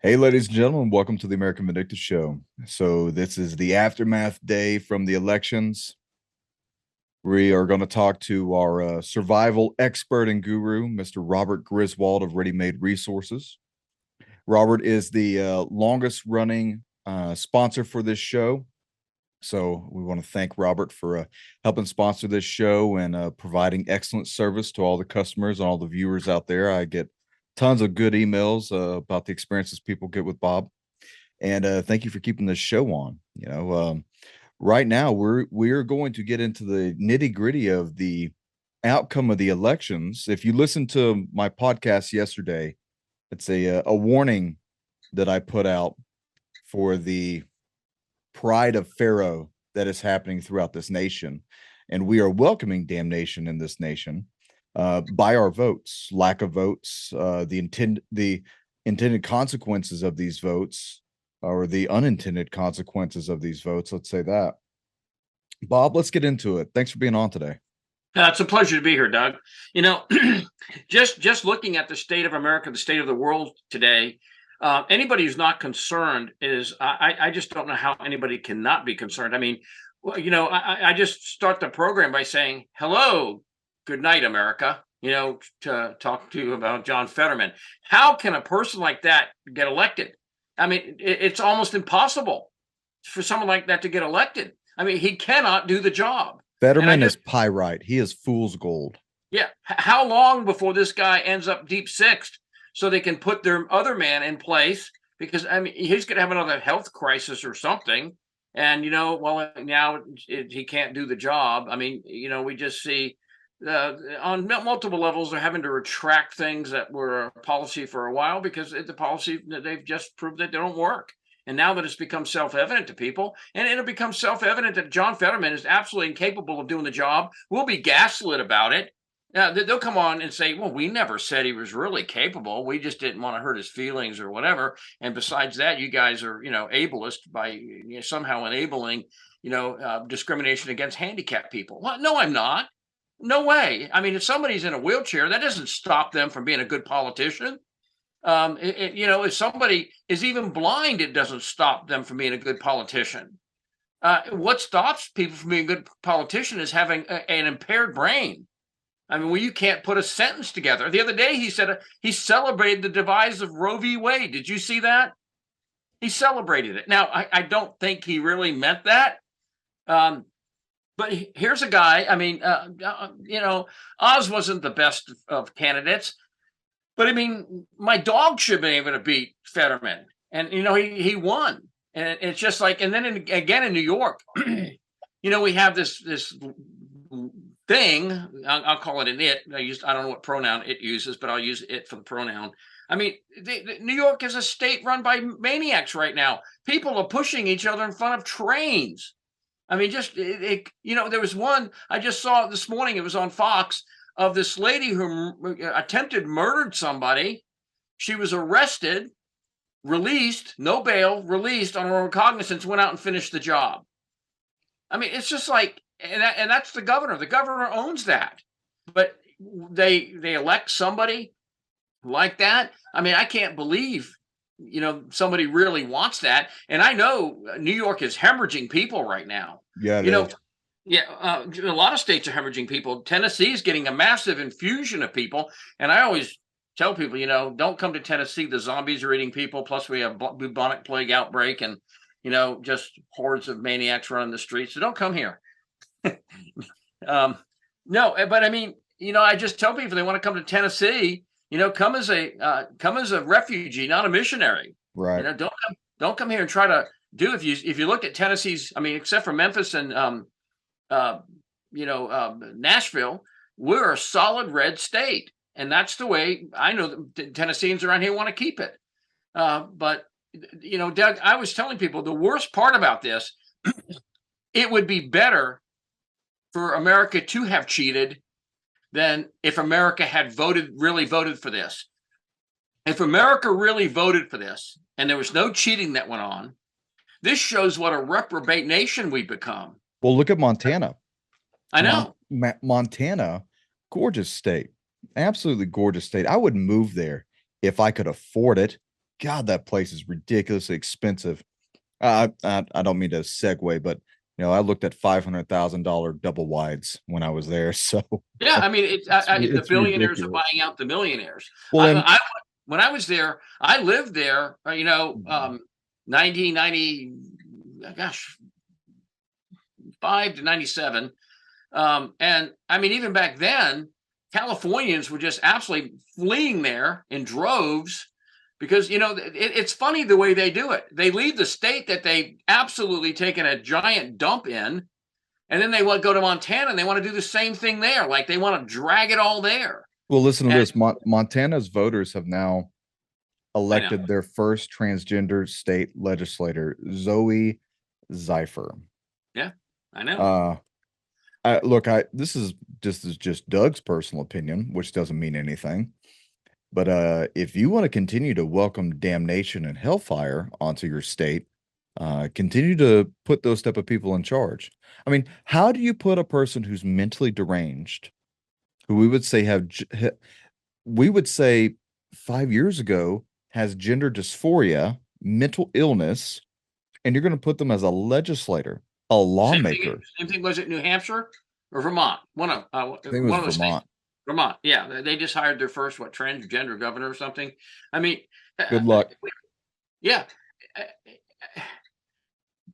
Hey, ladies and gentlemen, welcome to the American Vindictive Show. So, this is the aftermath day from the elections. We are going to talk to our survival expert and guru, Mr. Robert Griswold of Ready Made Resources. Robert is the longest running sponsor for this show. So, we want to thank Robert for helping sponsor this show and providing excellent service to all the customers and all the viewers out there. I get tons of good emails about the experiences people get with Bob. And thank you for keeping this show on. Right now we're going to get into the nitty gritty of the outcome of the elections. If you listen to my podcast yesterday, it's a warning that I put out for the pride of Pharaoh that is happening throughout this nation, and we are welcoming damnation in this nation by our votes, lack of votes, the intended consequences of these votes, or the unintended consequences of these votes. Let's say that. Bob, let's get into it. Thanks for being on today. It's a pleasure to be here, Doug. Just looking at the state of America, the state of the world today, anybody who's not concerned I just don't know how anybody cannot be concerned. I mean, I just start the program by saying, hello, good night, America, to talk to you about John Fetterman. How can a person like that get elected? I mean, it's almost impossible for someone like that to get elected. I mean, he cannot do the job. Fetterman is pyrite. He is fool's gold. Yeah. How long before this guy ends up deep sixth so they can put their other man in place? Because, I mean, he's going to have another health crisis or something. And, now he can't do the job. I mean, we just see on multiple levels, they're having to retract things that were a policy for a while because the policy that they've just proved that they don't work. And now that it's become self-evident to people, and it'll become self-evident that John Fetterman is absolutely incapable of doing the job, we'll be gaslit about it. They'll come on and say, well, we never said he was really capable. We just didn't want to hurt his feelings or whatever. And besides that, you guys are, ableist by somehow enabling, discrimination against handicapped people. Well, no, I'm not. No way. I mean, if somebody's in a wheelchair, that doesn't stop them from being a good politician. If somebody is even blind, it doesn't stop them from being a good politician. What stops people from being a good politician is having an impaired brain. I mean, you can't put a sentence together. The other day, he said he celebrated the demise of Roe v. Wade. Did you see that? He celebrated it. Now, I don't think he really meant that. But here's a guy. I mean, Oz wasn't the best of candidates. But I mean, my dog should have been able to beat Fetterman, and he won. And it's just like, and then again in New York, we have this thing. I'll call it an it. I don't know what pronoun it uses, but I'll use it for the pronoun. I mean, New York is a state run by maniacs right now. People are pushing each other in front of trains. I mean, there was one I just saw this morning. It was on Fox. Of this lady who attempted murdered somebody. She was arrested, released, no bail, released on her recognizance, went out and finished the job. I mean, it's just like, and that's the governor. The governor owns that. But they elect somebody like that. I mean, I can't believe, somebody really wants that. And I know New York is hemorrhaging people right now. Yeah, Yeah, a lot of states are hemorrhaging people. Tennessee is getting a massive infusion of people. And I always tell people, don't come to Tennessee. The zombies are eating people. Plus, we have bubonic plague outbreak and, just hordes of maniacs running the streets. So don't come here. No, but I mean, I just tell people they want to come to Tennessee, come as a refugee, not a missionary. Right. Don't come here and try to do if you look at Tennessee's, I mean, except for Memphis and Nashville, we're a solid red state. And that's the way I know the Tennesseans around here want to keep it. But, Doug, I was telling people the worst part about this, it would be better for America to have cheated than if America had really voted for this. If America really voted for this and there was no cheating that went on, this shows what a reprobate nation we become. Well, look at Montana. I know. Montana, gorgeous state. Absolutely gorgeous state. I would move there if I could afford it. God, that place is ridiculously expensive. I don't mean to segue, but I looked at $500,000 double wides when I was there, so Yeah, I mean, the it's billionaires are ridiculous. buying out the millionaires. Well, and When I was there, I lived there. 1990, gosh, 5 to 97. And I mean, even back then, Californians were just absolutely fleeing there in droves because, it's funny the way they do it. They leave the state that they absolutely taken a giant dump in, and then they want to go to Montana and they want to do the same thing there. Like they want to drag it all there. well, listen to And this. Montana's voters have now I know. elected their first transgender state legislator, Zoe Zeifer. Yeah, I know. Look, this is just Doug's personal opinion, which doesn't mean anything. But if you want to continue to welcome damnation and hellfire onto your state, continue to put those type of people in charge. I mean, how do you put a person who's mentally deranged, who we would say 5 years ago has gender dysphoria, mental illness, and you're going to put them as a legislator, a lawmaker? Same thing was it New Hampshire or Vermont? I think it One was of the states. Vermont. Vermont. Yeah, they just hired their first transgender governor or something. I mean, Good luck. yeah.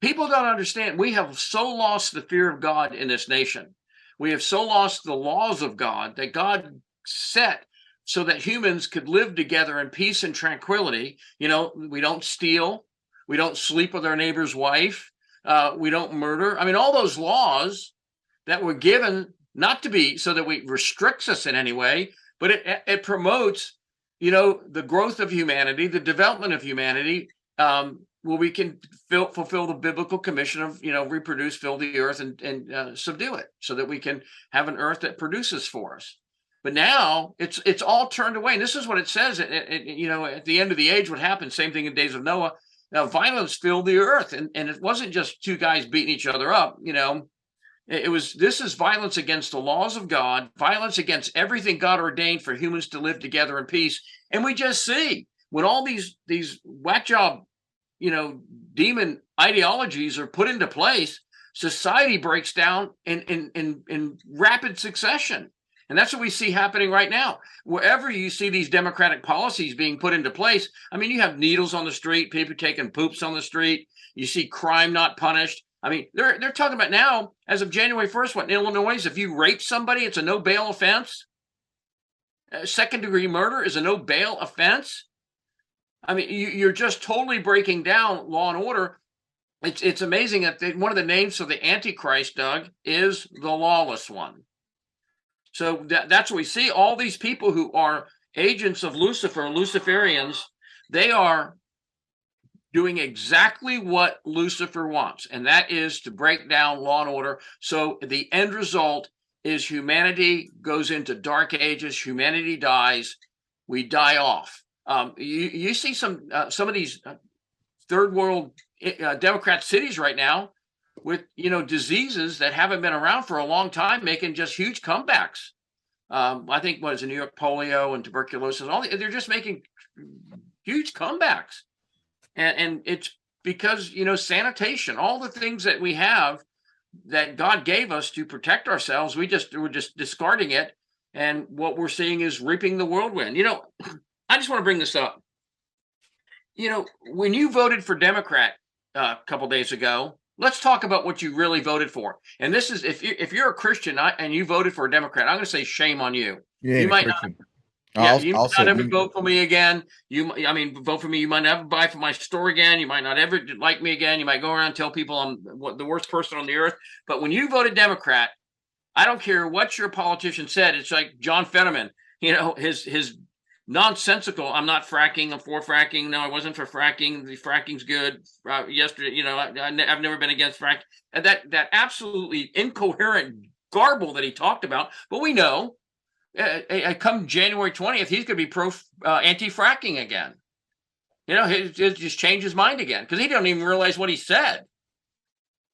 People don't understand. We have so lost the fear of God in this nation. We have so lost the laws of God that God set so that humans could live together in peace and tranquility. We don't steal. We don't sleep with our neighbor's wife. We don't murder. I mean, all those laws that were given not to be so that we restricts us in any way, but it promotes, the growth of humanity, the development of humanity, where we can fulfill the biblical commission of, reproduce, fill the earth, and subdue it, so that we can have an earth that produces for us. But now it's all turned away. And this is what it says. At the end of the age, what happened? Same thing in days of Noah. Now violence filled the earth, and it wasn't just two guys beating each other up. This is violence against the laws of God, violence against everything God ordained for humans to live together in peace. And we just see when all these whack job, demon ideologies are put into place, society breaks down in rapid succession. And that's what we see happening right now. Wherever you see these democratic policies being put into place, I mean, you have needles on the street, people taking poops on the street. You see crime not punished. I mean, they're talking about now, as of January 1st, in Illinois, if you rape somebody, it's a no bail offense. Second-degree murder is a no bail offense. I mean, you're just totally breaking down law and order. It's amazing that one of the names for the Antichrist, Doug, is the lawless one. So that's what we see. All these people who are agents of Lucifer, Luciferians, they are doing exactly what Lucifer wants, and that is to break down law and order. So the end result is humanity goes into dark ages, humanity dies, we die off. You see some of these third world Democrat cities right now with diseases that haven't been around for a long time, making just huge comebacks. I think what is in New York, polio and tuberculosis, they're just making huge comebacks. And it's because, sanitation, all the things that we have that God gave us to protect ourselves, we're just discarding it. And what we're seeing is reaping the whirlwind. I just want to bring this up. When you voted for Democrat a couple days ago, let's talk about what you really voted for. And this is, if you're a Christian and you voted for a Democrat, I'm going to say shame on you. You might not. Yeah, you might not ever vote for me again. Vote for me. You might never buy from my store again. You might not ever like me again. You might go around and tell people I'm the worst person on the earth. But when you voted Democrat, I don't care what your politician said. It's like John Fetterman, his nonsensical, I'm not fracking, I'm for fracking. No, I wasn't for fracking. The fracking's good. Yesterday, I've never been against fracking. And that absolutely incoherent garble that he talked about. But we know, come January 20th, he's going to be anti-fracking again. He'll just change his mind again because he don't even realize what he said.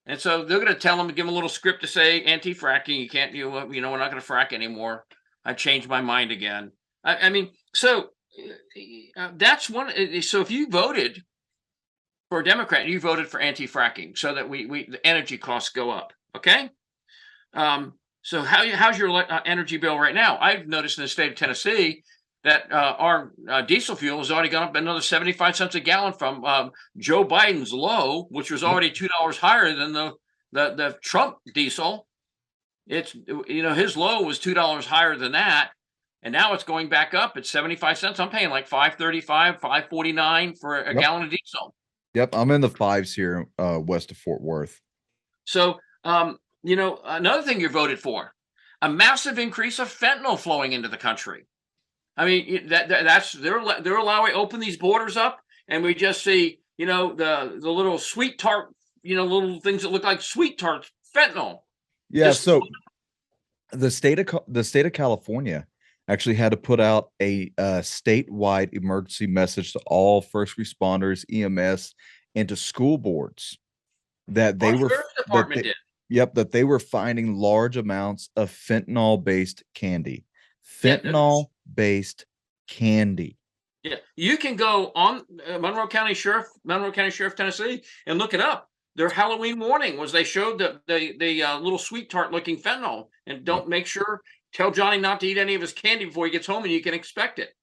And so they're going to tell him, give him a little script to say anti-fracking. You can't, we're not going to frack anymore. I changed my mind again. I mean, so That's one. So if you voted for a Democrat, you voted for anti-fracking, so that the energy costs go up. Okay. So how's your energy bill right now? I've noticed in the state of Tennessee that our diesel fuel has already gone up another 75 cents a gallon from Joe Biden's low, which was Yep. already $2 higher than the Trump diesel. It's, his low was $2 higher than that, and now it's going back up at 75 cents. I'm paying like 5.35, 5.49 for a Yep. gallon of diesel. Yep. I'm in the fives here, west of Fort Worth. So, another thing you voted for, a massive increase of fentanyl flowing into the country. I mean, that's they're allowing open these borders up, and we just see, the little sweet tart, little things that look like sweet tarts, fentanyl. Yeah. Just So the state of California actually had to put out a statewide emergency message to all first responders, EMS, and to school boards that our they were sheriff's that department they did. yep, that they were finding large amounts of fentanyl based candy. Yeah, Fentanyl based candy. yeah. You can go on Monroe County Sheriff, Tennessee, and look it up. Their Halloween warning was they showed the little sweet tart looking fentanyl, and Yep. tell Johnny not to eat any of his candy before he gets home, and you can expect it.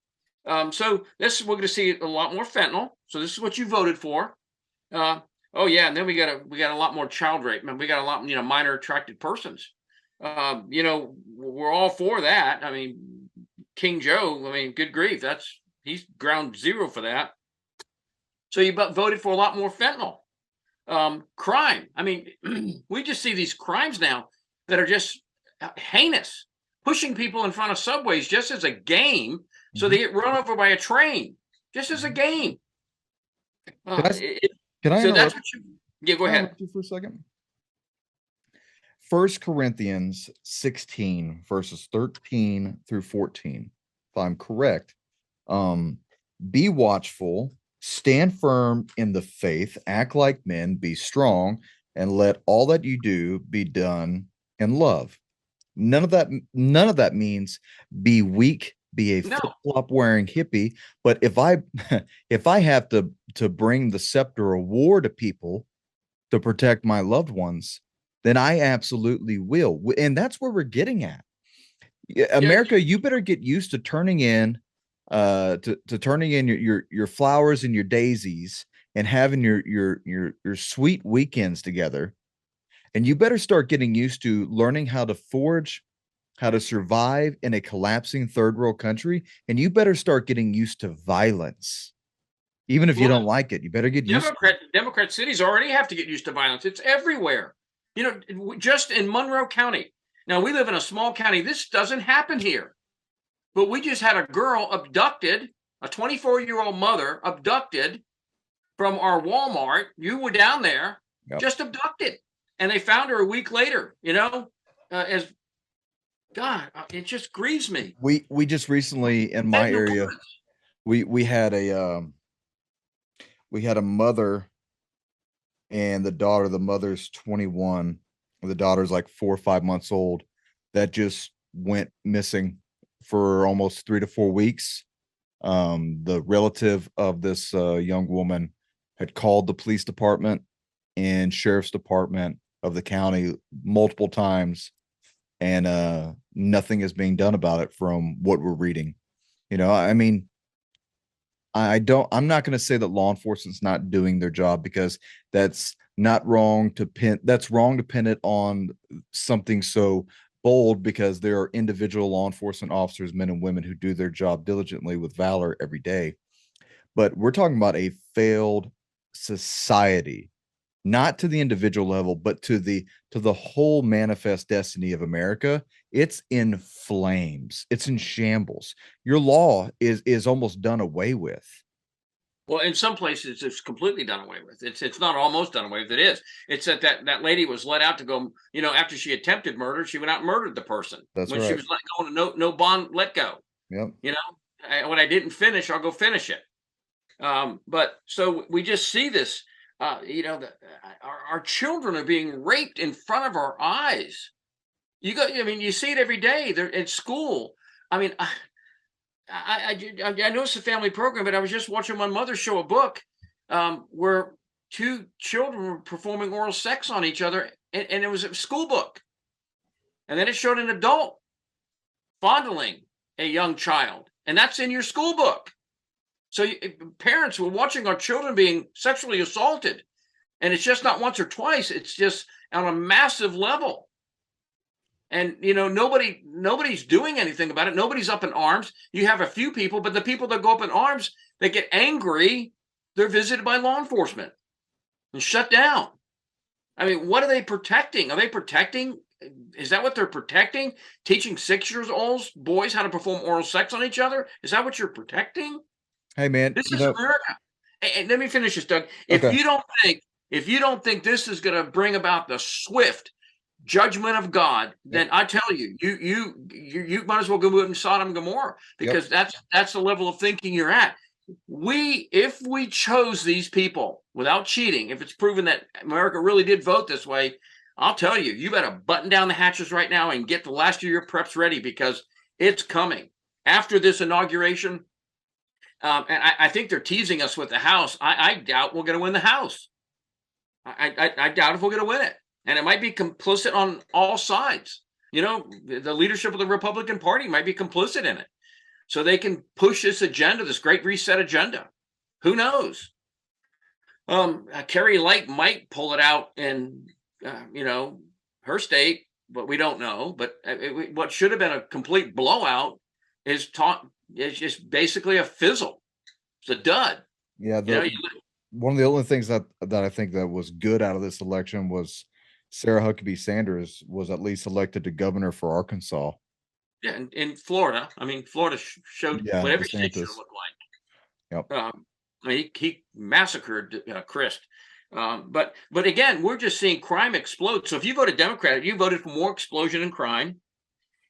So we're going to see a lot more fentanyl. So this is what you voted for. Oh yeah, and then we got a lot more child rape, and we got a lot, minor attracted persons. We're all for that. I mean, King Joe. I mean, good grief, he's ground zero for that. So you voted for a lot more fentanyl. Crime. I mean, we just see these crimes now that are just heinous, pushing people in front of subways just as a game, so they get run over by a train, just as a game. Can I can I So that's interrupt? what you. Yeah, go Can I ahead. interrupt you for a second? 1 Corinthians 16 verses 13 through 14. If I'm correct, be watchful, stand firm in the faith, act like men, be strong, and let all that you do be done in love. None of that means be weak, be a No, flip-flop wearing hippie. But if I if I have to bring the scepter of war to people to protect my loved ones, then I absolutely will. And that's where we're getting at. yeah, America, you better get used to turning in to turning in your flowers and your daisies and having your sweet weekends together. And you better start getting used to learning how to forge, how to survive in a collapsing third world country. And you better start getting used to violence. Even if you well, don't like it, you better get used to it. Democrat cities already have to get used to violence. It's everywhere. Just in Monroe County. Now we live in a small county. This doesn't happen here, but we just had a girl abducted, a 24-year-old mother abducted from our Walmart. You were down there, Yep. just abducted, and they found her a week later. As God, it just grieves me. We just recently in my Had no area, parents. we had a mother and the daughter. The mother's 21, the daughter's like 4 or 5 months old, that just went missing for almost 3 to 4 weeks. The relative of this young woman had called the police department and sheriff's department of the county multiple times, and nothing is being done about it from what we're reading. I mean, I'm not going to say that law enforcement's not doing their job, because that's not wrong to pin that's wrong to pin it on something so bold, because there are individual law enforcement officers, men and women, who do their job diligently with valor every day. But we're talking about a failed society, not to the individual level, but to the whole manifest destiny of America. It's in flames. It's in shambles. Your law is almost done away with. Well, in some places, it's completely done away with. It's not almost done away with. It is. It's that lady was let out to go. After she attempted murder, she went out and murdered the person. That's When she right. was let go, no bond, let go. Yep. When I didn't finish, I'll go finish it. But so we just see this. Our children are being raped in front of our eyes. You see it every day. They're at school. I mean, I know it's a family program, but I was just watching my mother show a book where two children were performing oral sex on each other, and it was a school book. And then it showed an adult fondling a young child, and that's in your school book. So parents were watching our children being sexually assaulted, and it's just not once or twice. It's just on a massive level. And nobody's doing anything about it. Nobody's up in arms. You have a few people, but the people that go up in arms, they get angry. They're visited by law enforcement and shut down. I mean, what are they protecting? Are they protecting? Is that what they're protecting? Teaching 6-year-olds, boys, how to perform oral sex on each other? Is that what you're protecting? Hey, man, This is America. And let me finish this, Doug. If okay. you don't think this is going to bring about the swift judgment of God, then I tell you, you might as well go in Sodom and Gomorrah, because that's the level of thinking you're at. If we chose these people without cheating, if it's proven that America really did vote this way, I'll tell you, you better button down the hatches right now and get the last of your preps ready, because it's coming after this inauguration. And I think they're teasing us with the House. I doubt we're going to win the House. I doubt if we're going to win it. And it might be complicit on all sides. The leadership of the Republican Party might be complicit in it. So they can push this agenda, this great reset agenda. Who knows? Carrie Light might pull it out in, her state, but we don't know. But what should have been a complete blowout is just basically a fizzle. It's a dud. Yeah. One of the only things that I think that was good out of this election was Sarah Huckabee Sanders was at least elected to governor for Arkansas. Yeah, in Florida. I mean, Florida showed what every state should look like. Yep. He massacred Christ. But again, we're just seeing crime explode. So if you voted Democrat, you voted for more explosion in crime.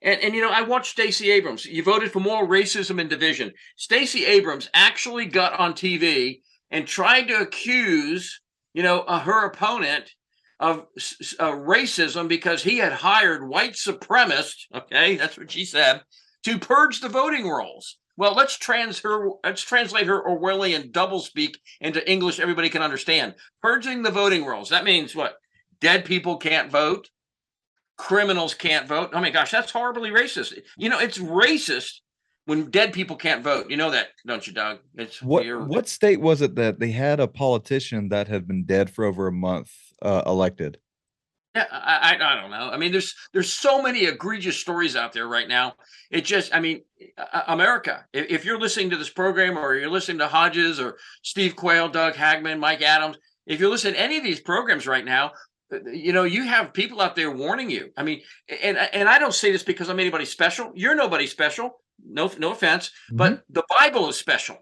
And I watched Stacey Abrams. You voted for more racism and division. Stacey Abrams actually got on TV and tried to accuse, her opponent of racism because he had hired white supremacists. Okay, that's what she said, to purge the voting rolls. Well, let's translate her Orwellian doublespeak into English everybody can understand. Purging the voting rolls. That means what? Dead people can't vote. Criminals can't vote. Oh my gosh, that's horribly racist. It's racist when dead people can't vote. You know that, don't you, Doug? What state was it that they had a politician that had been dead for over a month elected? Yeah, I don't know. I mean, there's so many egregious stories out there right now. It just, America. If you're listening to this program, or you're listening to Hodges or Steve Quayle, Doug Hagman, Mike Adams, if you're listening to any of these programs right now, you have people out there warning you. I mean, and I don't say this because I'm anybody special. You're nobody special. No offense, but the Bible is special.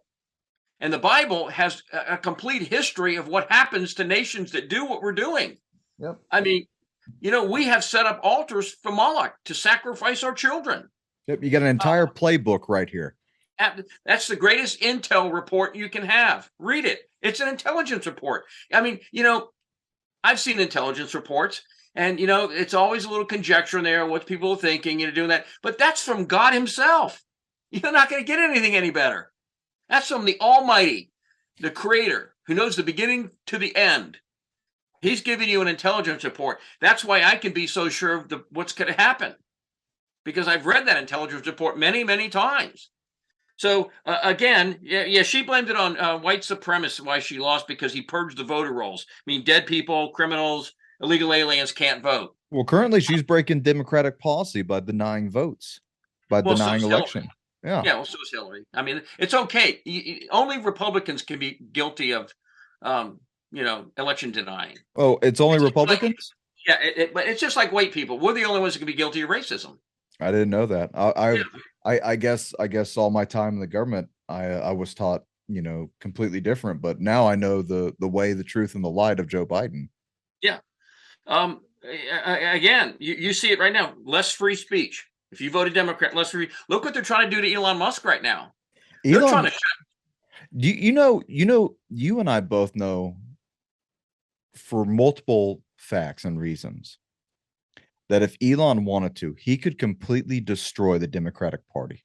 And the Bible has a complete history of what happens to nations that do what we're doing. Yep. I mean, we have set up altars for Moloch to sacrifice our children. Yep. You got an entire playbook right here. That's the greatest intel report you can have. Read it. It's an intelligence report. I mean, I've seen intelligence reports, and it's always a little conjecture in there, what people are thinking, doing that. But that's from God himself. You're not going to get anything any better. That's from the Almighty, the Creator, who knows the beginning to the end. He's giving you an intelligence report. That's why I can be so sure of what's going to happen, because I've read that intelligence report many, many times. So again, she blamed it on white supremacists, why she lost, because he purged the voter rolls. I mean, dead people, criminals, illegal aliens can't vote. Well, currently she's breaking Democratic policy by denying votes, denying election. Yeah. Yeah, well, so is Hillary. I mean, it's okay. Only Republicans can be guilty of, election denying. Oh, it's only Republicans? But it's just like white people. We're the only ones that can be guilty of racism. I didn't know that. I guess all my time in the government, I was taught, completely different. But now I know the way, the truth, and the light of Joe Biden. Yeah. Again, you see it right now. Less free speech. If you voted Democrat, less free. Look what they're trying to do to Elon Musk right now. They're trying to you and I both know, for multiple facts and reasons, that if Elon wanted to, he could completely destroy the Democratic Party.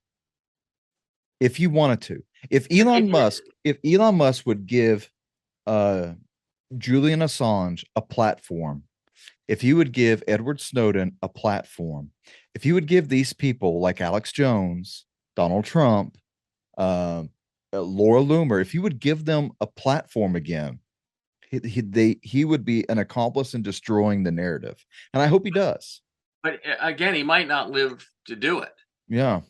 if you wanted to. If Elon Musk would give uh Julian Assange a platform, if he would give Edward Snowden a platform, if he would give these people like Alex Jones, Donald Trump, uh, Laura Loomer, if he would give them a platform again, he would be an accomplice in destroying the narrative, and I hope he does. But again, he might not live to do it. Yeah,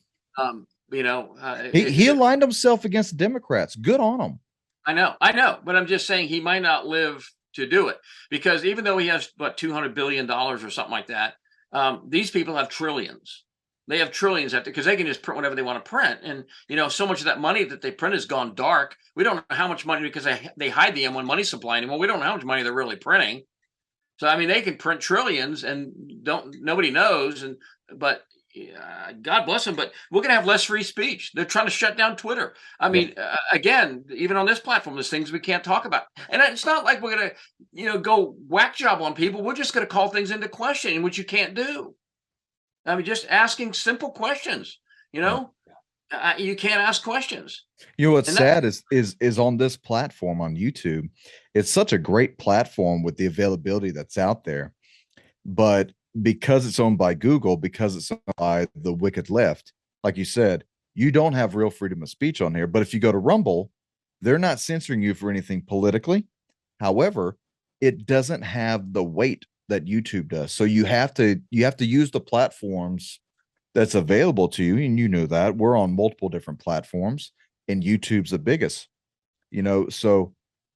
You know, he aligned himself against Democrats. Good on him. I know, but I'm just saying he might not live to do it, because even though he has what $200 billion or something like that, these people have trillions. They have trillions because they can just print whatever they want to print, and so much of that money that they print has gone dark. We don't know how much money, because they hide the M1 money supply anymore. We don't know how much money they're really printing. So I mean, they can print trillions and nobody knows, but God bless them. But we're gonna have less free speech. They're trying to shut down Twitter. I mean, again, even on this platform, there's things we can't talk about, and it's not like we're gonna go whack job on people. We're just gonna call things into question, which you can't do. I mean, just asking simple questions. You can't ask questions. What's sad is on this platform on YouTube, it's such a great platform with the availability that's out there, but because it's owned by Google, because it's owned by the wicked left, like you said, you don't have real freedom of speech on here. But if you go to Rumble, they're not censoring you for anything politically. However, it doesn't have the weight that YouTube does. So you have to use the platforms that's available to you, and that we're on multiple different platforms, and YouTube's the biggest. So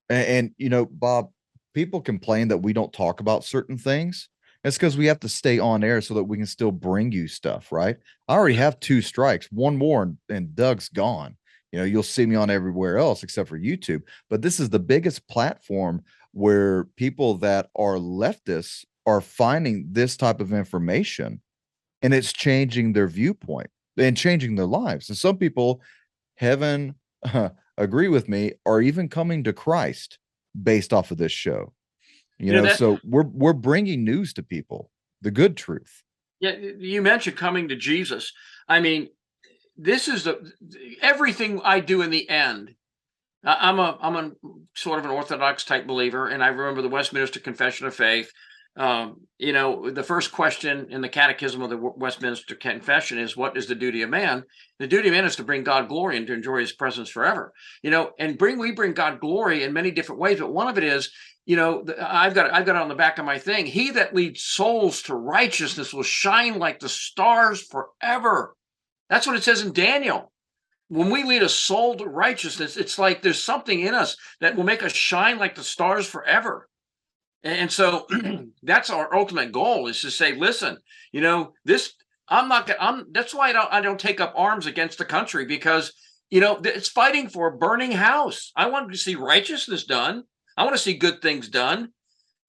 Bob, people complain that we don't talk about certain things. It's because we have to stay on air so that we can still bring you stuff, right? I already have 2 strikes, one more, and Doug's gone. You'll see me on everywhere else except for YouTube. But this is the biggest platform where people that are leftists are finding this type of information, and it's changing their viewpoint and changing their lives. And some people, heaven, agree with me, are even coming to Christ based off of this show. So we're bringing news to people, the good truth. Yeah, you mentioned coming to Jesus. I mean, this is everything I do in the end. I'm a sort of an Orthodox type believer, and I remember the Westminster Confession of Faith. The first question in the Catechism of the Westminster Confession is, "What is the duty of man?" The duty of man is to bring God glory and to enjoy His presence forever. And we bring God glory in many different ways, but one of it is, I've got it on the back of my thing. He that leads souls to righteousness will shine like the stars forever. That's what it says in Daniel. When we lead a soul to righteousness, it's like there's something in us that will make us shine like the stars forever. And so that's our ultimate goal, is to say, listen, that's why I don't take up arms against the country, because, it's fighting for a burning house. I want to see righteousness done. I want to see good things done.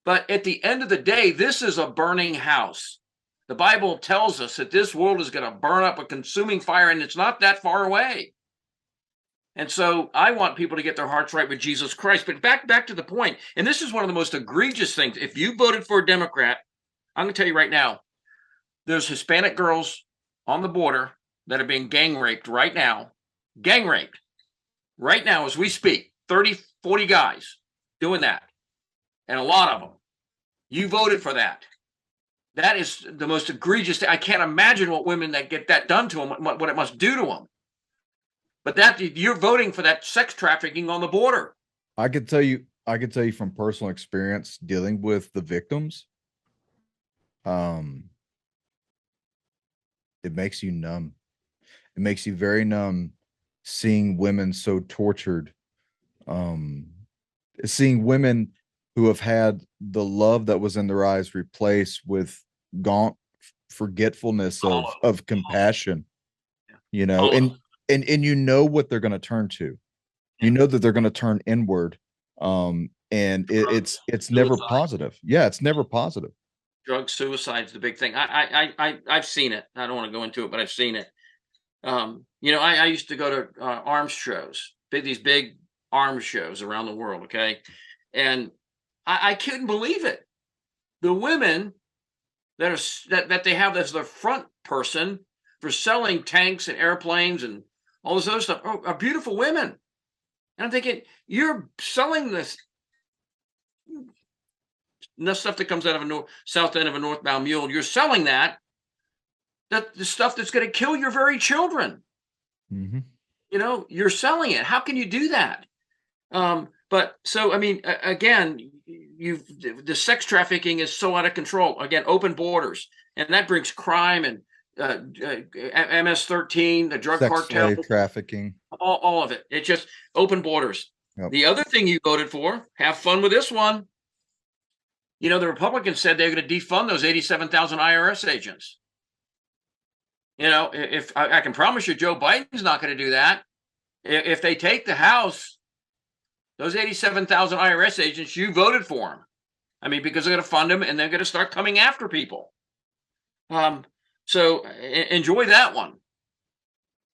But at the end of the day, this is a burning house. The Bible tells us that this world is going to burn up a consuming fire, and it's not that far away. And so I want people to get their hearts right with Jesus Christ. But back to the point, and this is one of the most egregious things. If you voted for a Democrat, I'm going to tell you right now, there's Hispanic girls on the border that are being gang raped right now. Gang raped right now as we speak. 30, 40 guys doing that. And a lot of them. You voted for that. That is the most egregious thing. I can't imagine what women that get that done to them, what it must do to them. But that you're voting for that sex trafficking on the border. I could tell you from personal experience dealing with the victims. It makes you numb. It makes you very numb seeing women so tortured. Seeing women who have had the love that was in their eyes replaced with gaunt forgetfulness of compassion. And what they're going to turn to. That they're going to turn inward. And it's never positive. Yeah, it's never positive. Drug suicide's the big thing. I've seen it. I don't want to go into it, but I've seen it. I used to go to arms shows, these big arms shows around the world. Okay. And I couldn't believe it. The women that they have as their front person for selling tanks and airplanes and all this other stuff are beautiful women. And I'm thinking, you're selling this stuff that comes out of a south end of a northbound mule. You're selling that the stuff that's going to kill your very children. Mm-hmm. You know, you're selling it. How can you do that? But so, I mean, again, the sex trafficking is so out of control. Again, open borders, and that brings crime and MS-13, the drug Sex cartel, slave trafficking, all of it. It's just open borders. Yep. The other thing you voted for, have fun with this one. You know, the Republicans said they're going to defund those 87,000 IRS agents. You know, if I can promise you, Joe Biden's not going to do that. If they take the House, those 87,000 IRS agents, you voted for them. I mean, because they're going to fund them and they're going to start coming after people. So enjoy that one.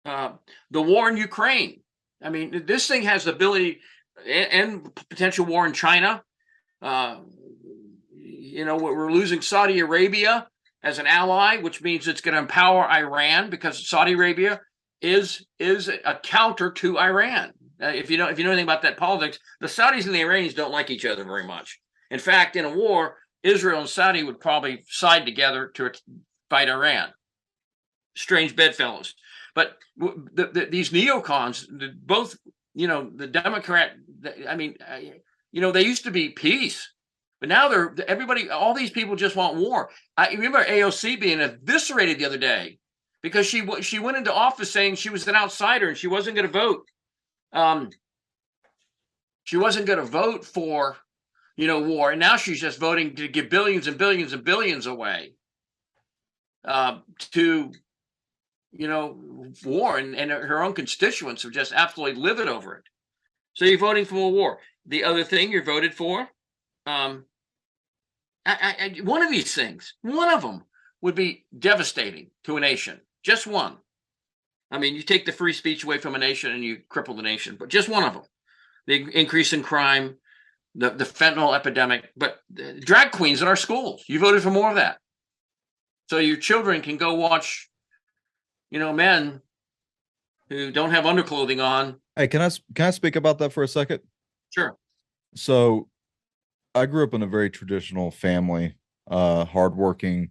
The war in Ukraine. I mean, this thing has the ability, and potential war in China. You know, we're losing Saudi Arabia as an ally, which means it's going to empower Iran, because Saudi Arabia is a counter to Iran. If you know anything about that politics, the Saudis and the Iranians don't like each other very much. In fact, in a war, Israel and Saudi would probably side together to fight Iran. Strange bedfellows. But these neocons, both, you know, the Democrat, I mean, you know, they used to be peace. But now everybody, all these people just want war. I remember AOC being eviscerated the other day because she went into office saying she was an outsider and she wasn't going to vote. She wasn't going to vote for, you know, war, and now she's just voting to give billions and billions and billions away to, you know, war, and her own constituents are just absolutely livid over it. So you're voting for more war. The other thing you voted for. One of these things, one of them would be devastating to a nation. Just one. I mean, you take the free speech away from a nation and you cripple the nation, but just one of them. The increase in crime, the fentanyl epidemic, but drag queens in our schools. You voted for more of that. So your children can go watch, you know, men who don't have underclothing on. Hey, can I speak about that for a second? Sure. So I grew up in a very traditional family, hardworking,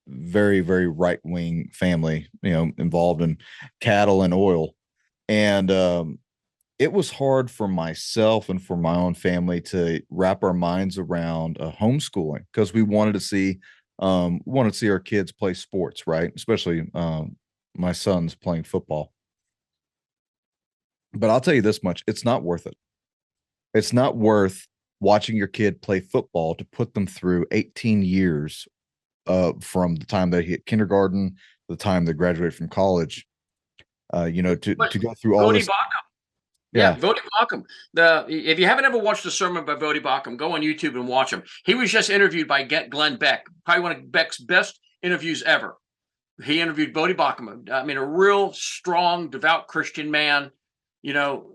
very, very right-wing family, you know, involved in cattle and oil. And it was hard for myself and for my own family to wrap our minds around homeschooling, because we wanted to see our kids play sports, right? Especially my son's playing football. But I'll tell you this much, it's not worth it. It's not worth watching your kid play football to put them through 18 years from the time they hit kindergarten to the time they graduate from college, you know, to go through all this. Yeah, Vodi Bakum. If you haven't ever watched a sermon by Vodi Bakum, go on YouTube and watch him. He was just interviewed by Glenn Beck, probably one of Beck's best interviews ever. He interviewed Vodi Bakum. I mean, a real strong, devout Christian man, you know,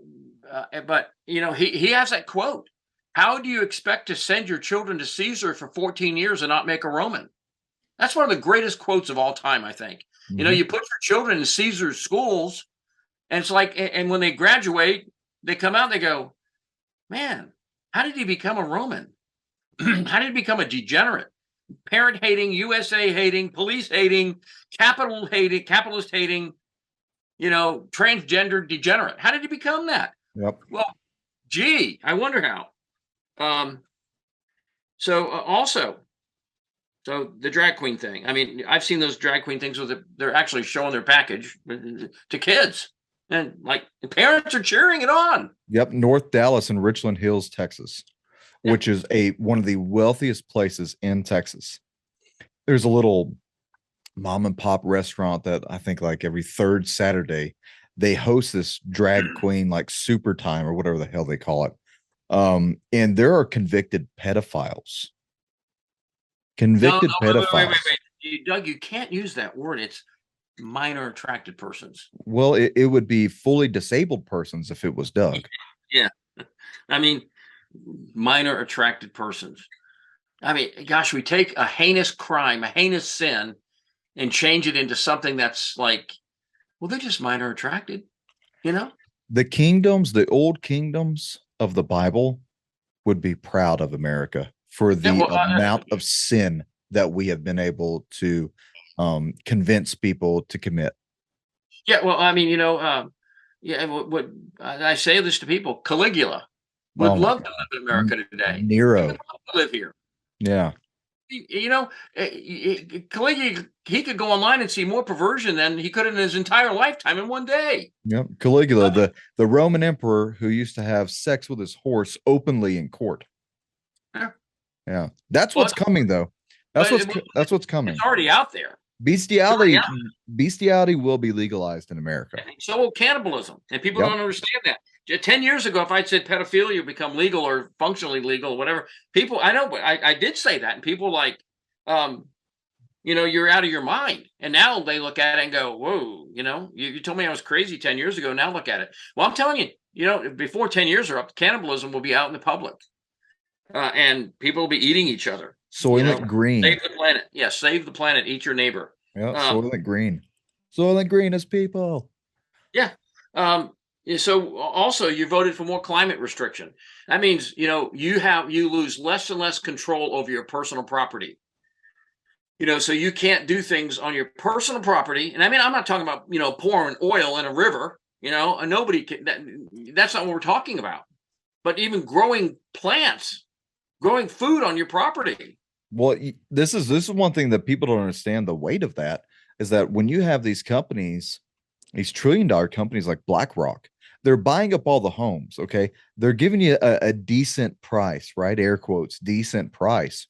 but, you know, he has that quote. How do you expect to send your children to Caesar for 14 years and not make a Roman? That's one of the greatest quotes of all time, I think. Mm-hmm. You know, you put your children in Caesar's schools, and it's like, and when they graduate, they come out and they go, man, how did he become a Roman? How did he become a degenerate? Parent hating, USA hating, police hating, capitalist hating, you know, transgender degenerate. How did he become that? Yep. Well, gee, I wonder how. So the drag queen thing. I mean, I've seen those drag queen things where they're actually showing their package to kids, and like the parents are cheering it on. Yep, North Dallas and Richland Hills, Texas, which is one of the wealthiest places in Texas. There's a little mom and pop restaurant that I think like every third Saturday they host this drag queen like super time or whatever the hell they call it. And there are convicted pedophiles. Pedophiles. Wait. Doug, you can't use that word. It's minor attracted persons. Well, it would be fully disabled persons if it was Doug. Yeah. I mean, minor attracted persons. I mean, gosh, we take a heinous crime, a heinous sin, and change it into something that's like Well, they're just minor attracted, The kingdoms, the old kingdoms of the Bible would be proud of America for Yeah, the well, amount of sin that we have been able to convince people to commit. yeah, well, I mean, yeah, what I say this to people, Caligula would Oh my love to God. live in America today. He would Nero. love to live here. Yeah. Caligula, he could go online and see more perversion than he could in his entire lifetime in one day. Yep. Caligula, the Roman emperor who used to have sex with his horse openly in court. Yeah. Yeah. That's Well, what's coming though. but That's what's it's coming. already out there. It's already Bestiality out bestiality will be legalized in America. there. So will cannibalism, and people Yep. don't understand that. 10 years ago, if I'd said pedophilia become legal or functionally legal or whatever, people, I know, but I did say that, and people like, you're out of your mind. And now they look at it and go, whoa, you told me I was crazy 10 years ago. Now look at it. Well, I'm telling you, before 10 years are up, cannibalism will be out in the public. And people will be eating each other. Soylent Green. Save the planet. Yeah, save the planet. Eat your neighbor. Yeah, Soylent Green. Soylent Green is people. Yeah. So also you voted for more climate restriction. That means, you lose less and less control over your personal property. So you can't do things on your personal property. And I mean, I'm not talking about, pouring oil in a river, and nobody can, that's not what we're talking about. But even growing plants, growing food on your property. Well, this is one thing that people don't understand. The weight of that is that when you have these companies, these trillion-dollar companies like BlackRock, they're buying up all the homes. Okay, they're giving you a decent price, right? Air quotes, decent price.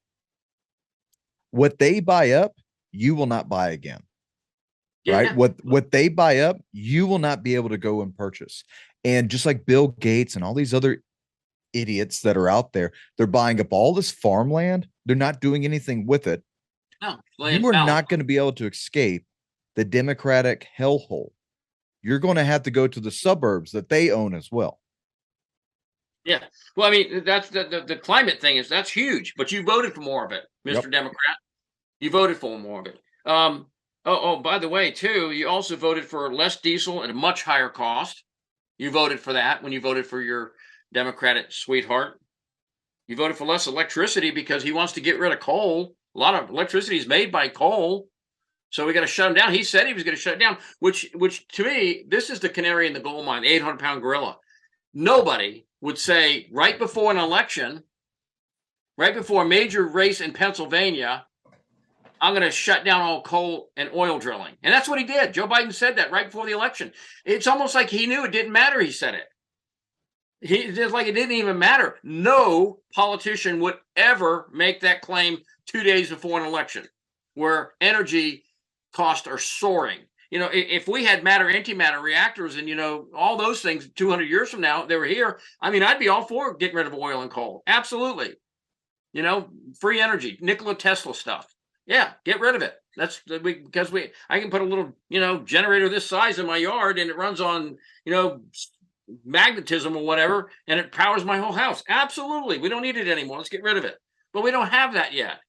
What they buy up, you will not buy again. Right? Yeah. What they buy up, you will not be able to go and purchase. And just like Bill Gates and all these other idiots that are out there, they're buying up all this farmland. They're not doing anything with it. No, You are not going to be able to escape the Democratic hellhole. You're going to have to go to the suburbs that they own as well. Yeah. Well, I mean, that's the climate thing that's huge, but you voted for more of it, Mr. Yep. Democrat. You voted for more of it. By the way, too, you also voted for less diesel at a much higher cost. You voted for that when you voted for your Democratic sweetheart. You voted for less electricity because he wants to get rid of coal. A lot of electricity is made by coal. So we got to shut him down. He said he was going to shut it down, which to me, this is the canary in the coal mine, the 800-pound gorilla. Nobody would say right before an election, right before a major race in Pennsylvania, I'm going to shut down all coal and oil drilling. And that's what he did. Joe Biden said that right before the election. It's almost like he knew it didn't matter. He said it. It's like it didn't even matter. No politician would ever make that claim 2 days before an election where energy costs are soaring. If we had matter antimatter reactors and, all those things 200 years from now, they were here. I mean, I'd be all for getting rid of oil and coal. Absolutely. Free energy, Nikola Tesla stuff. Yeah, get rid of it. That's because I can put a little, generator this size in my yard and it runs on, magnetism or whatever, and it powers my whole house. Absolutely. We don't need it anymore. Let's get rid of it. But we don't have that yet.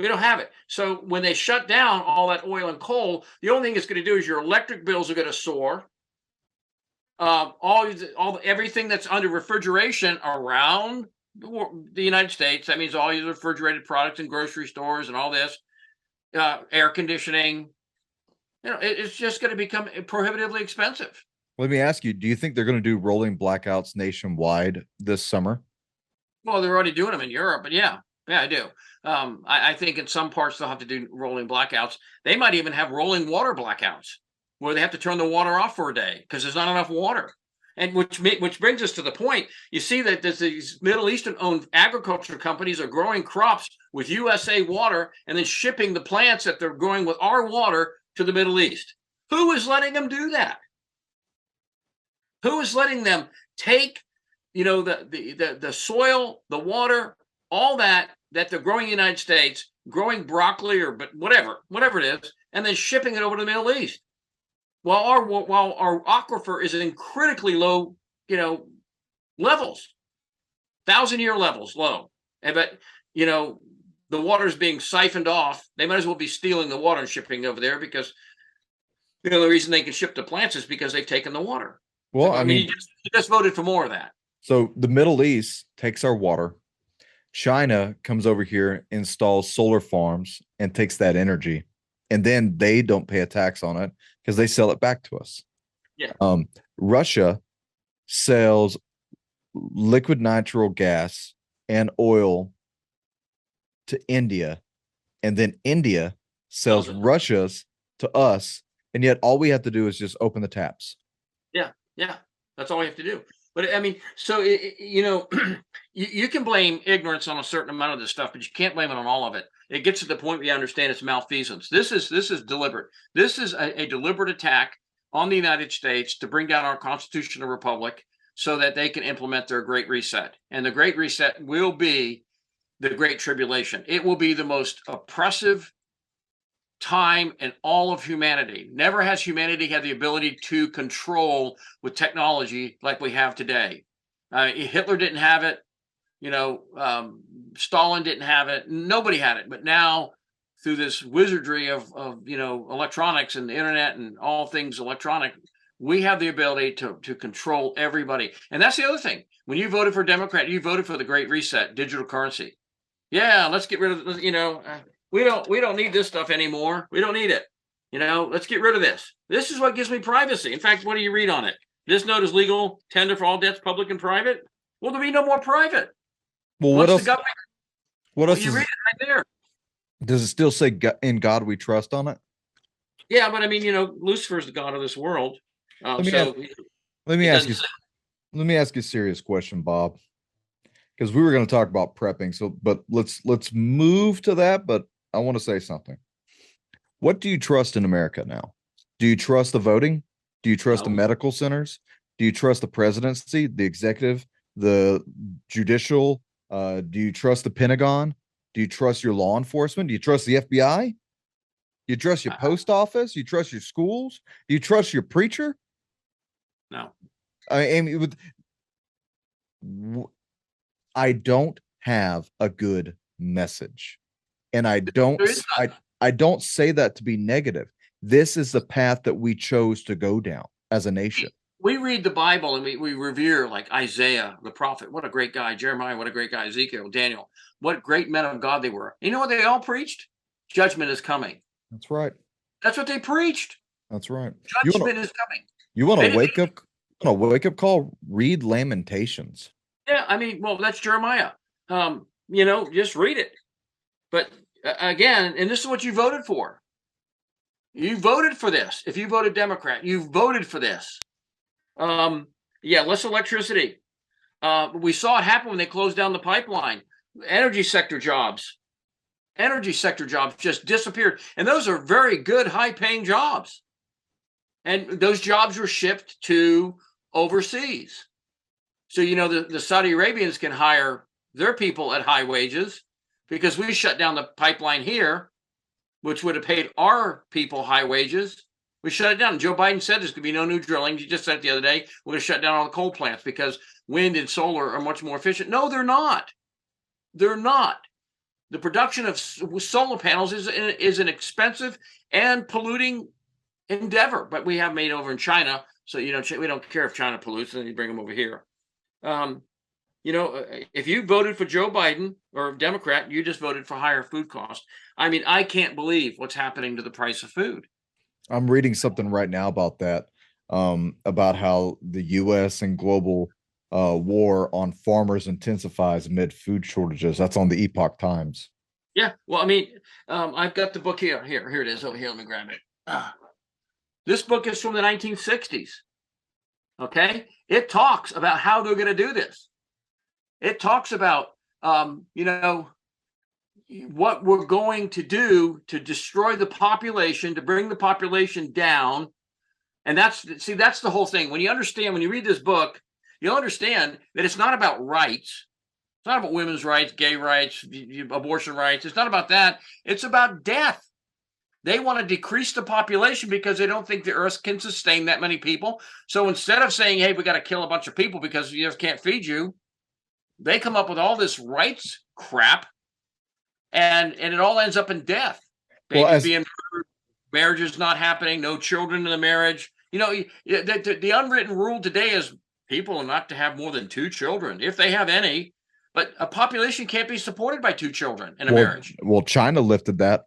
We don't have it. So when they shut down all that oil and coal, the only thing it's going to do is your electric bills are going to soar. Everything that's under refrigeration around the United States, that means all your refrigerated products in grocery stores and all this, air conditioning, it's just going to become prohibitively expensive. Let me ask you, do you think they're going to do rolling blackouts nationwide this summer? Well, they're already doing them in Europe, but yeah, I do. I think in some parts they'll have to do rolling blackouts. They might even have rolling water blackouts where they have to turn the water off for a day because there's not enough water. And which brings us to the point, you see that these Middle Eastern-owned agriculture companies are growing crops with USA water and then shipping the plants that they're growing with our water to the Middle East. Who is letting them do that? Who is letting them take, the soil, the water, all that they're growing in the United States, growing broccoli or whatever it is, and then shipping it over to the Middle East? While our aquifer is in critically low, levels, 1,000-year levels low. But, the water is being siphoned off. They might as well be stealing the water and shipping over there because The only reason they can ship the plants is because they've taken the water. Well, I I mean, mean, you just voted for more of that. so the Middle East takes our water. China comes over here, installs solar farms, and takes that energy, and then they don't pay a tax on it because they sell it back to us. Yeah. Russia sells liquid natural gas and oil to India, and then India sells Russia's to us, and yet all we have to do is just open the taps. Yeah, yeah, that's all we have to do. But I mean, so you know, you can blame ignorance on a certain amount of this stuff, but you can't blame it on all of it. It gets to the point where you understand it's malfeasance. This is deliberate. This is a deliberate attack on the United States to bring down our constitutional republic so that they can implement their Great Reset. And the Great Reset will be the Great Tribulation. It will be the most oppressive time in all of humanity. Never has humanity had the ability to control with technology like we have today. Hitler didn't have it. You know, Stalin didn't have it. Nobody had it. But now, through this wizardry of you know, electronics and the internet and all things electronic, we have the ability to control everybody. And that's the other thing. When you voted for Democrat, you voted for the Great Reset, digital currency. Yeah, let's get rid of, you know, we don't need this stuff anymore. We don't need it. You know, let's get rid of this. This is what gives me privacy. In fact, what do you read on it? This note is legal tender for all debts, public and private. Well, there'll be no more private. Well, what else? What else? You read it right there. Does it still say "In God We Trust" on it? Yeah, but I mean, you know, Lucifer's the god of this world. Let me ask you. Let me ask you a serious question, Bob, because we were going to talk about prepping. So, but let's move to that. But I want to say something. What do you trust in America now? Do you trust the voting? Do you trust the medical centers? Do you trust the presidency, the executive, the judicial? Do you trust the Pentagon? Do you trust your law enforcement? Do you trust the FBI? Do you trust your post office? Do you trust your schools? Do you trust your preacher? No. I mean, I don't have a good message, and I don't say that to be negative. This is the path that we chose to go down as a nation. We read the Bible and we revere like Isaiah, the prophet. What a great guy. Jeremiah, what a great guy. Ezekiel, Daniel, what great men of God they were. You know what they all preached? Judgment is coming. That's right. That's what they preached. That's right. Judgment is coming. You want to wake up? On a wake up call? Read Lamentations. Yeah, I mean, well, that's Jeremiah. You know, just read it. But again, and this is what you voted for. You voted for this. If you voted Democrat, you voted for this. Yeah, less electricity. We saw it happen when they closed down the pipeline. Energy sector jobs just disappeared. And those are very good, high-paying jobs. And those jobs were shipped to overseas. So, you know, the Saudi Arabians can hire their people at high wages because we shut down the pipeline here, which would have paid our people high wages. We shut it down. Joe Biden said there's going to be no new drilling. He just said it the other day. We're going to shut down all the coal plants because wind and solar are much more efficient. No, they're not. They're not. The production of solar panels is an expensive and polluting endeavor, but we have made over in China. So, you know, we don't care if China pollutes, and you bring them over here. You know, if you voted for Joe Biden or Democrat, you just voted for higher food costs. I mean, I can't believe what's happening to the price of food. I'm reading something right now about that, about how the U.S. and global war on farmers intensifies amid food shortages. That's on the Epoch Times. Yeah, well, I mean, I've got the book here. Here it is over here. Let me grab it. This book is from the 1960s. Okay, it talks about how they're going to do this. It talks about, you know, what we're going to do to destroy the population, to bring the population down. And that's the whole thing. When you read this book, you'll understand that it's not about rights. It's not about women's rights, gay rights, abortion rights. It's not about that. It's about death. They want to decrease the population because they don't think the earth can sustain that many people. So instead of saying, hey, we got to kill a bunch of people because you just can't feed you, they come up with all this rights crap, and it all ends up in death. Babies marriage is not happening, no children in the marriage. The unwritten rule today is people are not to have more than 2 children, if they have any. But a population can't be supported by 2 children in a marriage. Well, China lifted that.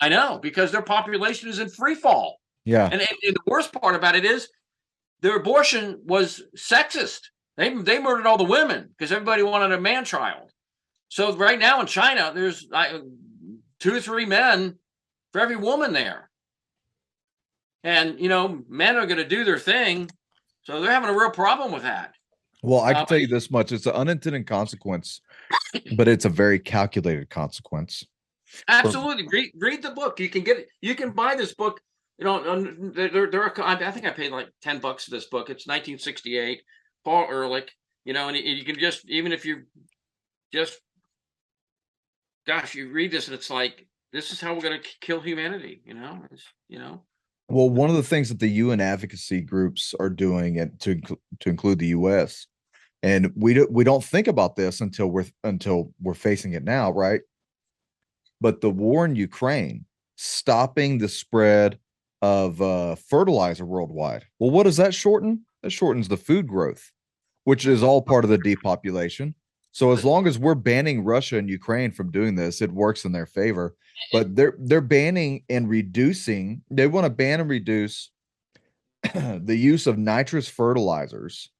I know, because their population is in free fall. Yeah. And the worst part about it is their abortion was sexist. They murdered all the women because everybody wanted a man child. So right now in China, there's 2 or 3 men for every woman there. And, men are going to do their thing. So they're having a real problem with that. Well, I can tell you this much. It's an unintended consequence, but it's a very calculated consequence. Absolutely. Read the book. You can get it. You can buy this book. I think I paid like $10 for this book. It's 1968, Paul Ehrlich, and you can just, even if you just, you read this and it's like, this is how we're going to kill humanity. Well, one of the things that the UN advocacy groups are doing, and to include the US, and we don't think about this until we're facing it now, right? But the war in Ukraine, stopping the spread of fertilizer worldwide. Well, what does that shorten? That shortens the food growth, which is all part of the depopulation. So as long as we're banning Russia and Ukraine from doing this, it works in their favor. But they're banning and reducing. They want to ban and reduce the use of nitrous fertilizers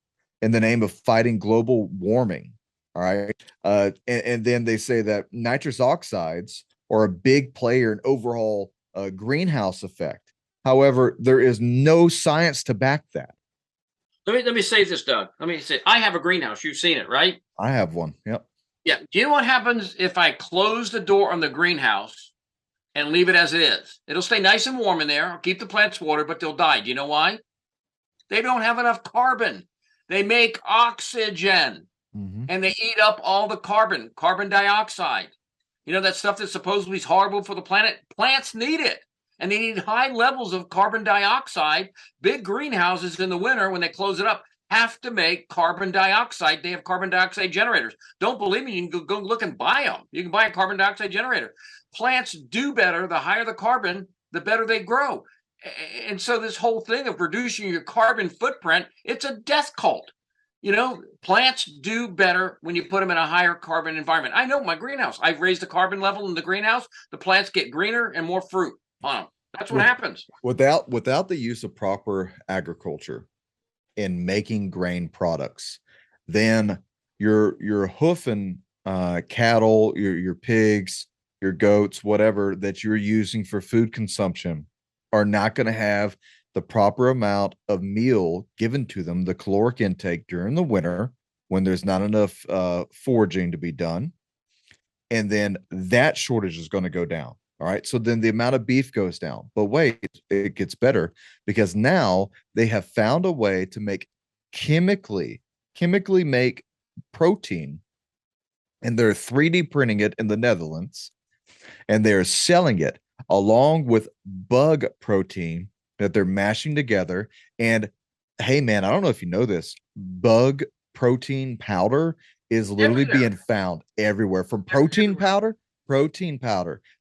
in the name of fighting global warming. All right. And then they say that nitrous oxides are a big player in overall greenhouse effect. However, there is no science to back that. Let me say this, Doug. Let me say, I have a greenhouse. You've seen it, right? I have one. Yep. Yeah. Do you know what happens if I close the door on the greenhouse and leave it as it is? It'll stay nice and warm in there. I'll keep the plants watered, but they'll die. Do you know why? They don't have enough carbon. They make oxygen, and they eat up all the carbon dioxide. That stuff that supposedly is horrible for the planet. Plants need it. And they need high levels of carbon dioxide. Big greenhouses in the winter, when they close it up, have to make carbon dioxide. They have carbon dioxide generators. Don't believe me? You can go look and buy them. You can buy a carbon dioxide generator. Plants do better. The higher the carbon, the better they grow. And so this whole thing of reducing your carbon footprint, it's a death cult. Plants do better when you put them in a higher carbon environment. I know my greenhouse. I've raised the carbon level in the greenhouse. The plants get greener and more fruit on them. That's what happens. Without the use of proper agriculture in making grain products, then your hoofing cattle, your pigs, your goats, whatever that you're using for food consumption are not going to have the proper amount of meal given to them, the caloric intake during the winter when there's not enough foraging to be done. And then that shortage is going to go down. All right. So then the amount of beef goes down. But wait, it gets better because now they have found a way to make chemically make protein, and they're 3D printing it in the Netherlands, and they're selling it along with bug protein that they're mashing together. And hey, man, I don't know if you know this, bug protein powder is literally being found everywhere, from protein powder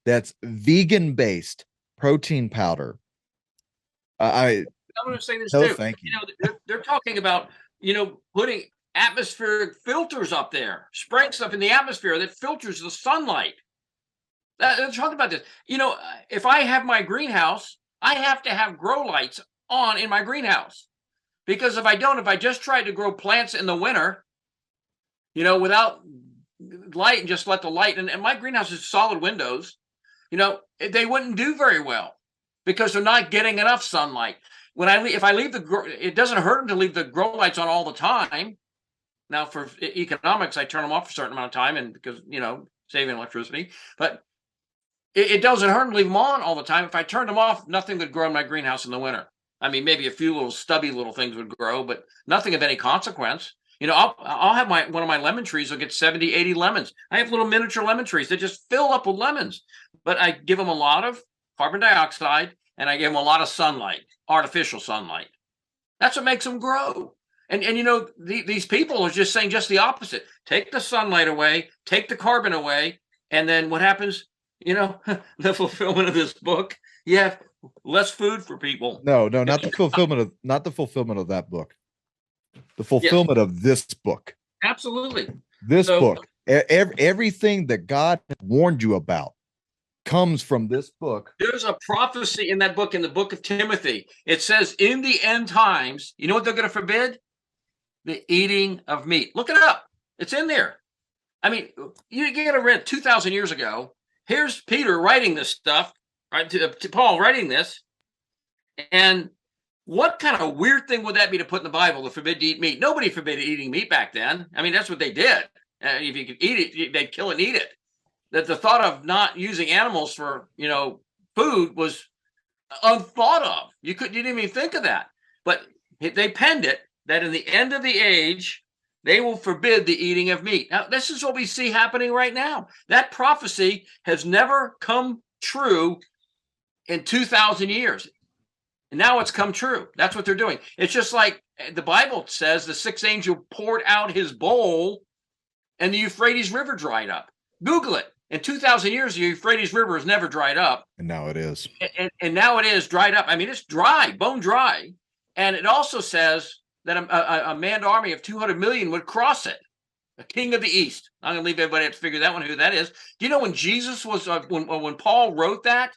that's vegan based protein powder. I'm going to say this too. Thank you. They're talking about, putting atmospheric filters up there, spraying stuff in the atmosphere that filters the sunlight. They're talking about this. If I have my greenhouse, I have to have grow lights on in my greenhouse, because if I just try to grow plants in the winter, without light and just let the light, and my greenhouse is solid windows, they wouldn't do very well because they're not getting enough sunlight. If I leave it doesn't hurt them to leave the grow lights on all the time. Now for economics, I turn them off for a certain amount of time, and because, saving electricity, but it doesn't hurt to leave them on all the time. If I turned them off, nothing would grow in my greenhouse in the winter. I mean, maybe a few little stubby little things would grow, but nothing of any consequence. I'll have one of my lemon trees will get 70, 80 lemons. I have little miniature lemon trees that just fill up with lemons, but I give them a lot of carbon dioxide and I give them a lot of sunlight, artificial sunlight. That's what makes them grow. And these people are just saying just the opposite. Take the sunlight away, take the carbon away, and then what happens? The fulfillment of this book, you have less food for people. No, not the fulfillment of that book. The Yes, fulfillment of this book. absolutely. This So book. Everything that God warned you about comes from this book. there's a prophecy in that book, in the book of Timothy. It says in the end times, you know what they're going to forbid? The eating of meat. Look it up. It's in there. I mean, you got to read 2,000 years ago. Here's Peter writing this stuff, right? To Paul writing this. And what kind of weird thing would that be to put in the Bible, to forbid to eat meat? Nobody forbid eating meat back then. I mean, that's what they did. If you could eat it, they'd kill and eat it. That the thought of not using animals for, food was unthought of. You didn't even think of that. But they penned it that in the end of the age, they will forbid the eating of meat. Now, this is what we see happening right now. That prophecy has never come true in 2,000 years. And now it's come true. That's what they're doing. It's just like the Bible says the sixth angel poured out his bowl and the Euphrates River dried up. Google it. In 2,000 years, the Euphrates River has never dried up. And now it is. And now it is dried up. I mean, it's dry, bone dry. And it also says that a manned army of 200 million would cross it. A king of the East. I'm going to leave everybody to figure that one, who that is. Do you know when Jesus was, when Paul wrote that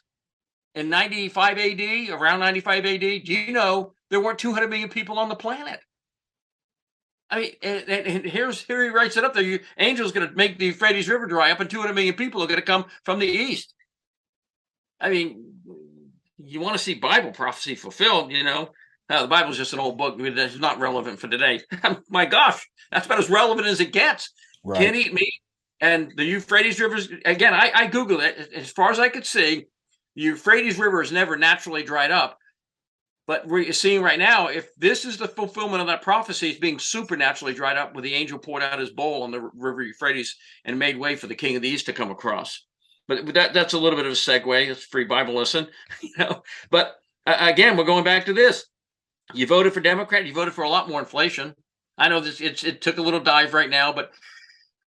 in 95 AD, around 95 AD, do you know there weren't 200 million people on the planet? I mean, and here he writes it up there. Angel's going to make the Euphrates River dry up, and 200 million people are going to come from the east. I mean, you want to see Bible prophecy fulfilled, the Bible's just an old book that's not relevant for today. My gosh, that's about as relevant as it gets. Right. Can't eat meat. And the Euphrates River, again, I Googled it. As far as I could see, the Euphrates River has never naturally dried up. But we're seeing right now, if this is the fulfillment of that prophecy, it's being supernaturally dried up, where the angel poured out his bowl on the river Euphrates and made way for the king of the east to come across. But that's a little bit of a segue. It's a free Bible lesson, But again, we're going back to this. You voted for Democrat. You voted for a lot more inflation. I know this. It took a little dive right now, but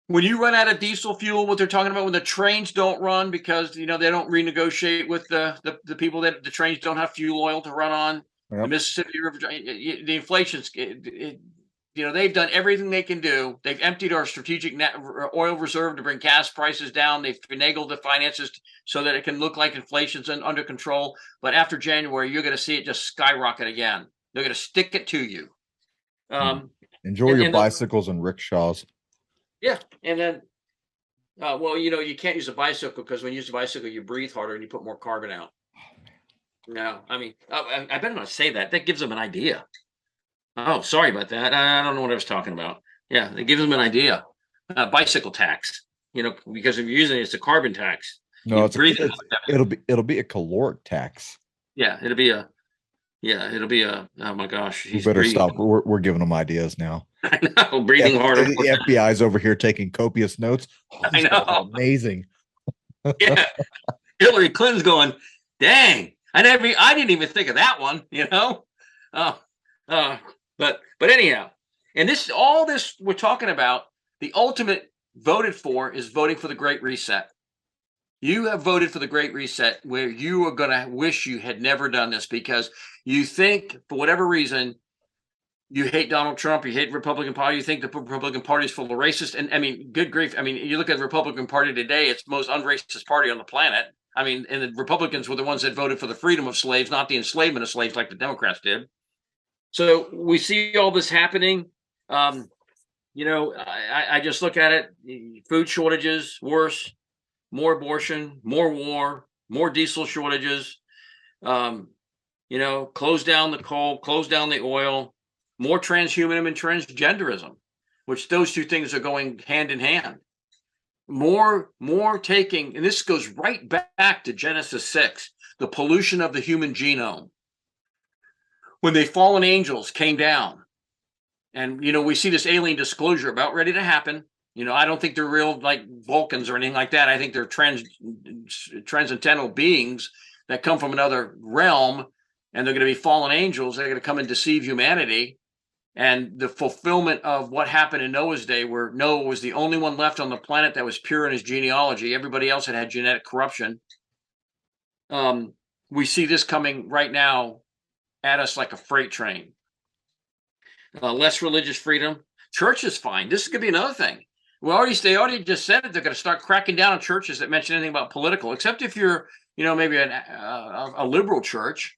when you run out of diesel fuel, what they're talking about, when the trains don't run because they don't renegotiate with the people that the trains don't have fuel oil to run on, yep. The Mississippi River, the inflation's, they've done everything they can do. They've emptied our strategic oil reserve to bring gas prices down. They've finagled the finances so that it can look like inflation's under control. But after January, you're going to see it just skyrocket again. They're going to stick it to you. Enjoy your bicycles and rickshaws. Yeah, and then, you can't use a bicycle because when you use a bicycle, you breathe harder and you put more carbon out. No, I mean, I better not say that. That gives them an idea. Oh, sorry about that. I don't know what I was talking about. Yeah, it gives them an idea. Bicycle tax, because if you're using it, it's a carbon tax. No, it'll be a caloric tax. Yeah, it'll be a. Oh my gosh. We better stop. We're giving them ideas now. I know, breathing harder. The FBI's over here taking copious notes. Oh, I know. Amazing. Yeah. Hillary Clinton's going, dang, I didn't even think of that one, But anyhow, and all this we're talking about, the ultimate voted for is voting for the Great Reset. You have voted for the Great Reset, where you are going to wish you had never done this because you think, for whatever reason, you hate Donald Trump, you hate the Republican Party, you think the Republican Party is full of racists. And I mean, good grief. I mean, you look at the Republican Party today, it's the most unracist party on the planet. I mean, and the Republicans were the ones that voted for the freedom of slaves, not the enslavement of slaves like the Democrats did. So we see all this happening. I just look at it, food shortages, worse. More abortion, more war, more diesel shortages, close down the coal, close down the oil, more transhumanism and transgenderism, which those two things are going hand in hand. More taking, and this goes right back to Genesis 6, the pollution of the human genome. When the fallen angels came down, and, we see this alien disclosure about ready to happen. I don't think they're real like Vulcans or anything like that. I think they're transcendental beings that come from another realm, and they're going to be fallen angels. They're going to come and deceive humanity. And the fulfillment of what happened in Noah's day, where Noah was the only one left on the planet that was pure in his genealogy. Everybody else had genetic corruption. we see this coming right now at us like a freight train. Less religious freedom. Church is fine. This is going to be another thing. They already just said it. They're going to start cracking down on churches that mention anything about political, except if you're, maybe a liberal church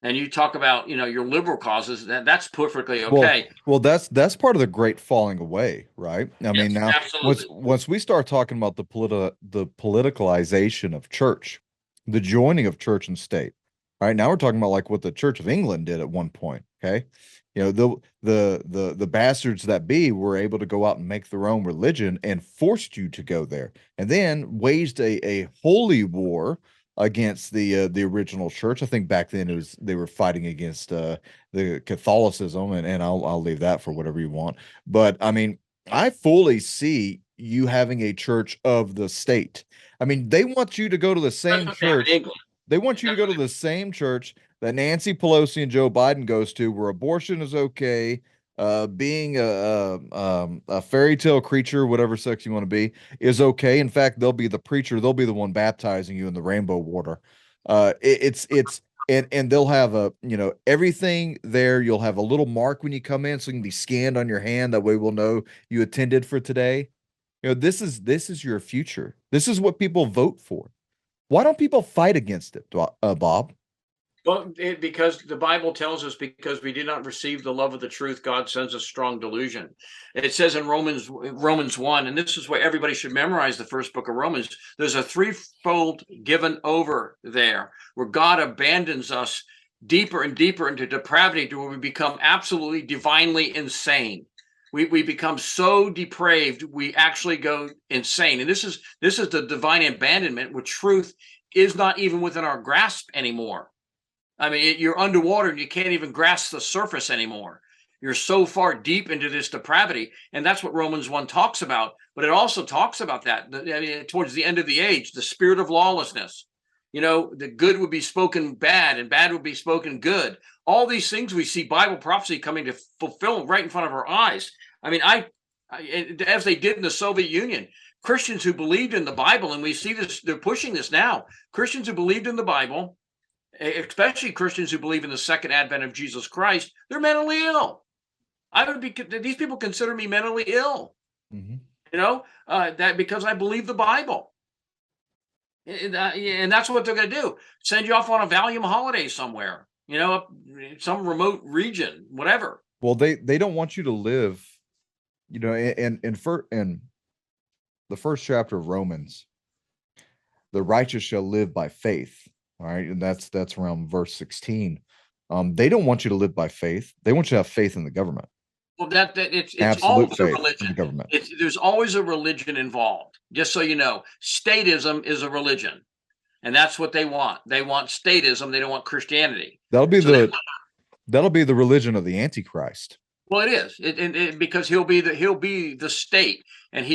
and you talk about, your liberal causes. That's perfectly okay. Well, that's part of the great falling away, right? I mean, Yes, now absolutely. once we start talking about the politicalization of church, the joining of church and state, right? Now we're talking about like what the Church of England did at one point, okay? The bastards that be were able to go out and make their own religion and forced you to go there, and then waged a holy war against the original church. I think back then they were fighting against the Catholicism, and I'll leave that for whatever you want. But I mean, I fully see you having a church of the state. I mean, they want you to go to the That's same what they have in church. England. They want you to go to the same church that Nancy Pelosi and Joe Biden goes to, where abortion is okay, being a fairy tale creature, whatever sex you want to be, is okay. In fact, they'll be the preacher, they'll be the one baptizing you in the rainbow water. It's and they'll have everything there. You'll have a little mark when you come in, so you can be scanned on your hand. That way, we'll know you attended for today. This is your future. This is what people vote for. Why don't people fight against it, Bob? Well, because the Bible tells us, because we did not receive the love of the truth, God sends us strong delusion. It says in Romans 1, and this is where everybody should memorize the first book of Romans. There's a threefold given over there where God abandons us deeper and deeper into depravity to where we become absolutely divinely insane. We become so depraved we actually go insane. And this is the divine abandonment where truth is not even within our grasp anymore. I mean, you're underwater and you can't even grasp the surface anymore. You're so far deep into this depravity. And that's what Romans 1 talks about. But it also talks about that, I mean, towards the end of the age, the spirit of lawlessness. The good would be spoken bad and bad would be spoken good. All these things we see Bible prophecy coming to fulfill right in front of our eyes. I mean, as they did in the Soviet Union, Christians who believed in the Bible, and we see this, they're pushing this now. Christians who believed in the Bible, especially Christians who believe in the second advent of Jesus Christ, they're mentally ill. These people consider me mentally ill, that because I believe the Bible. And that's what they're going to do. Send you off on a Valium holiday somewhere, some remote region, whatever. Well, they don't want you to live, in the first chapter of Romans, the righteous shall live by faith. All right, and that's around verse 16. They don't want you to live by faith. They want you to have faith in the government. Well, it's Absolute always a faith in the religion. government. There's always a religion involved. Just so you know, statism is a religion, and that's what they want. They want statism. They don't want Christianity. That'll be the religion of the Antichrist. Well, it is because he'll be the state, and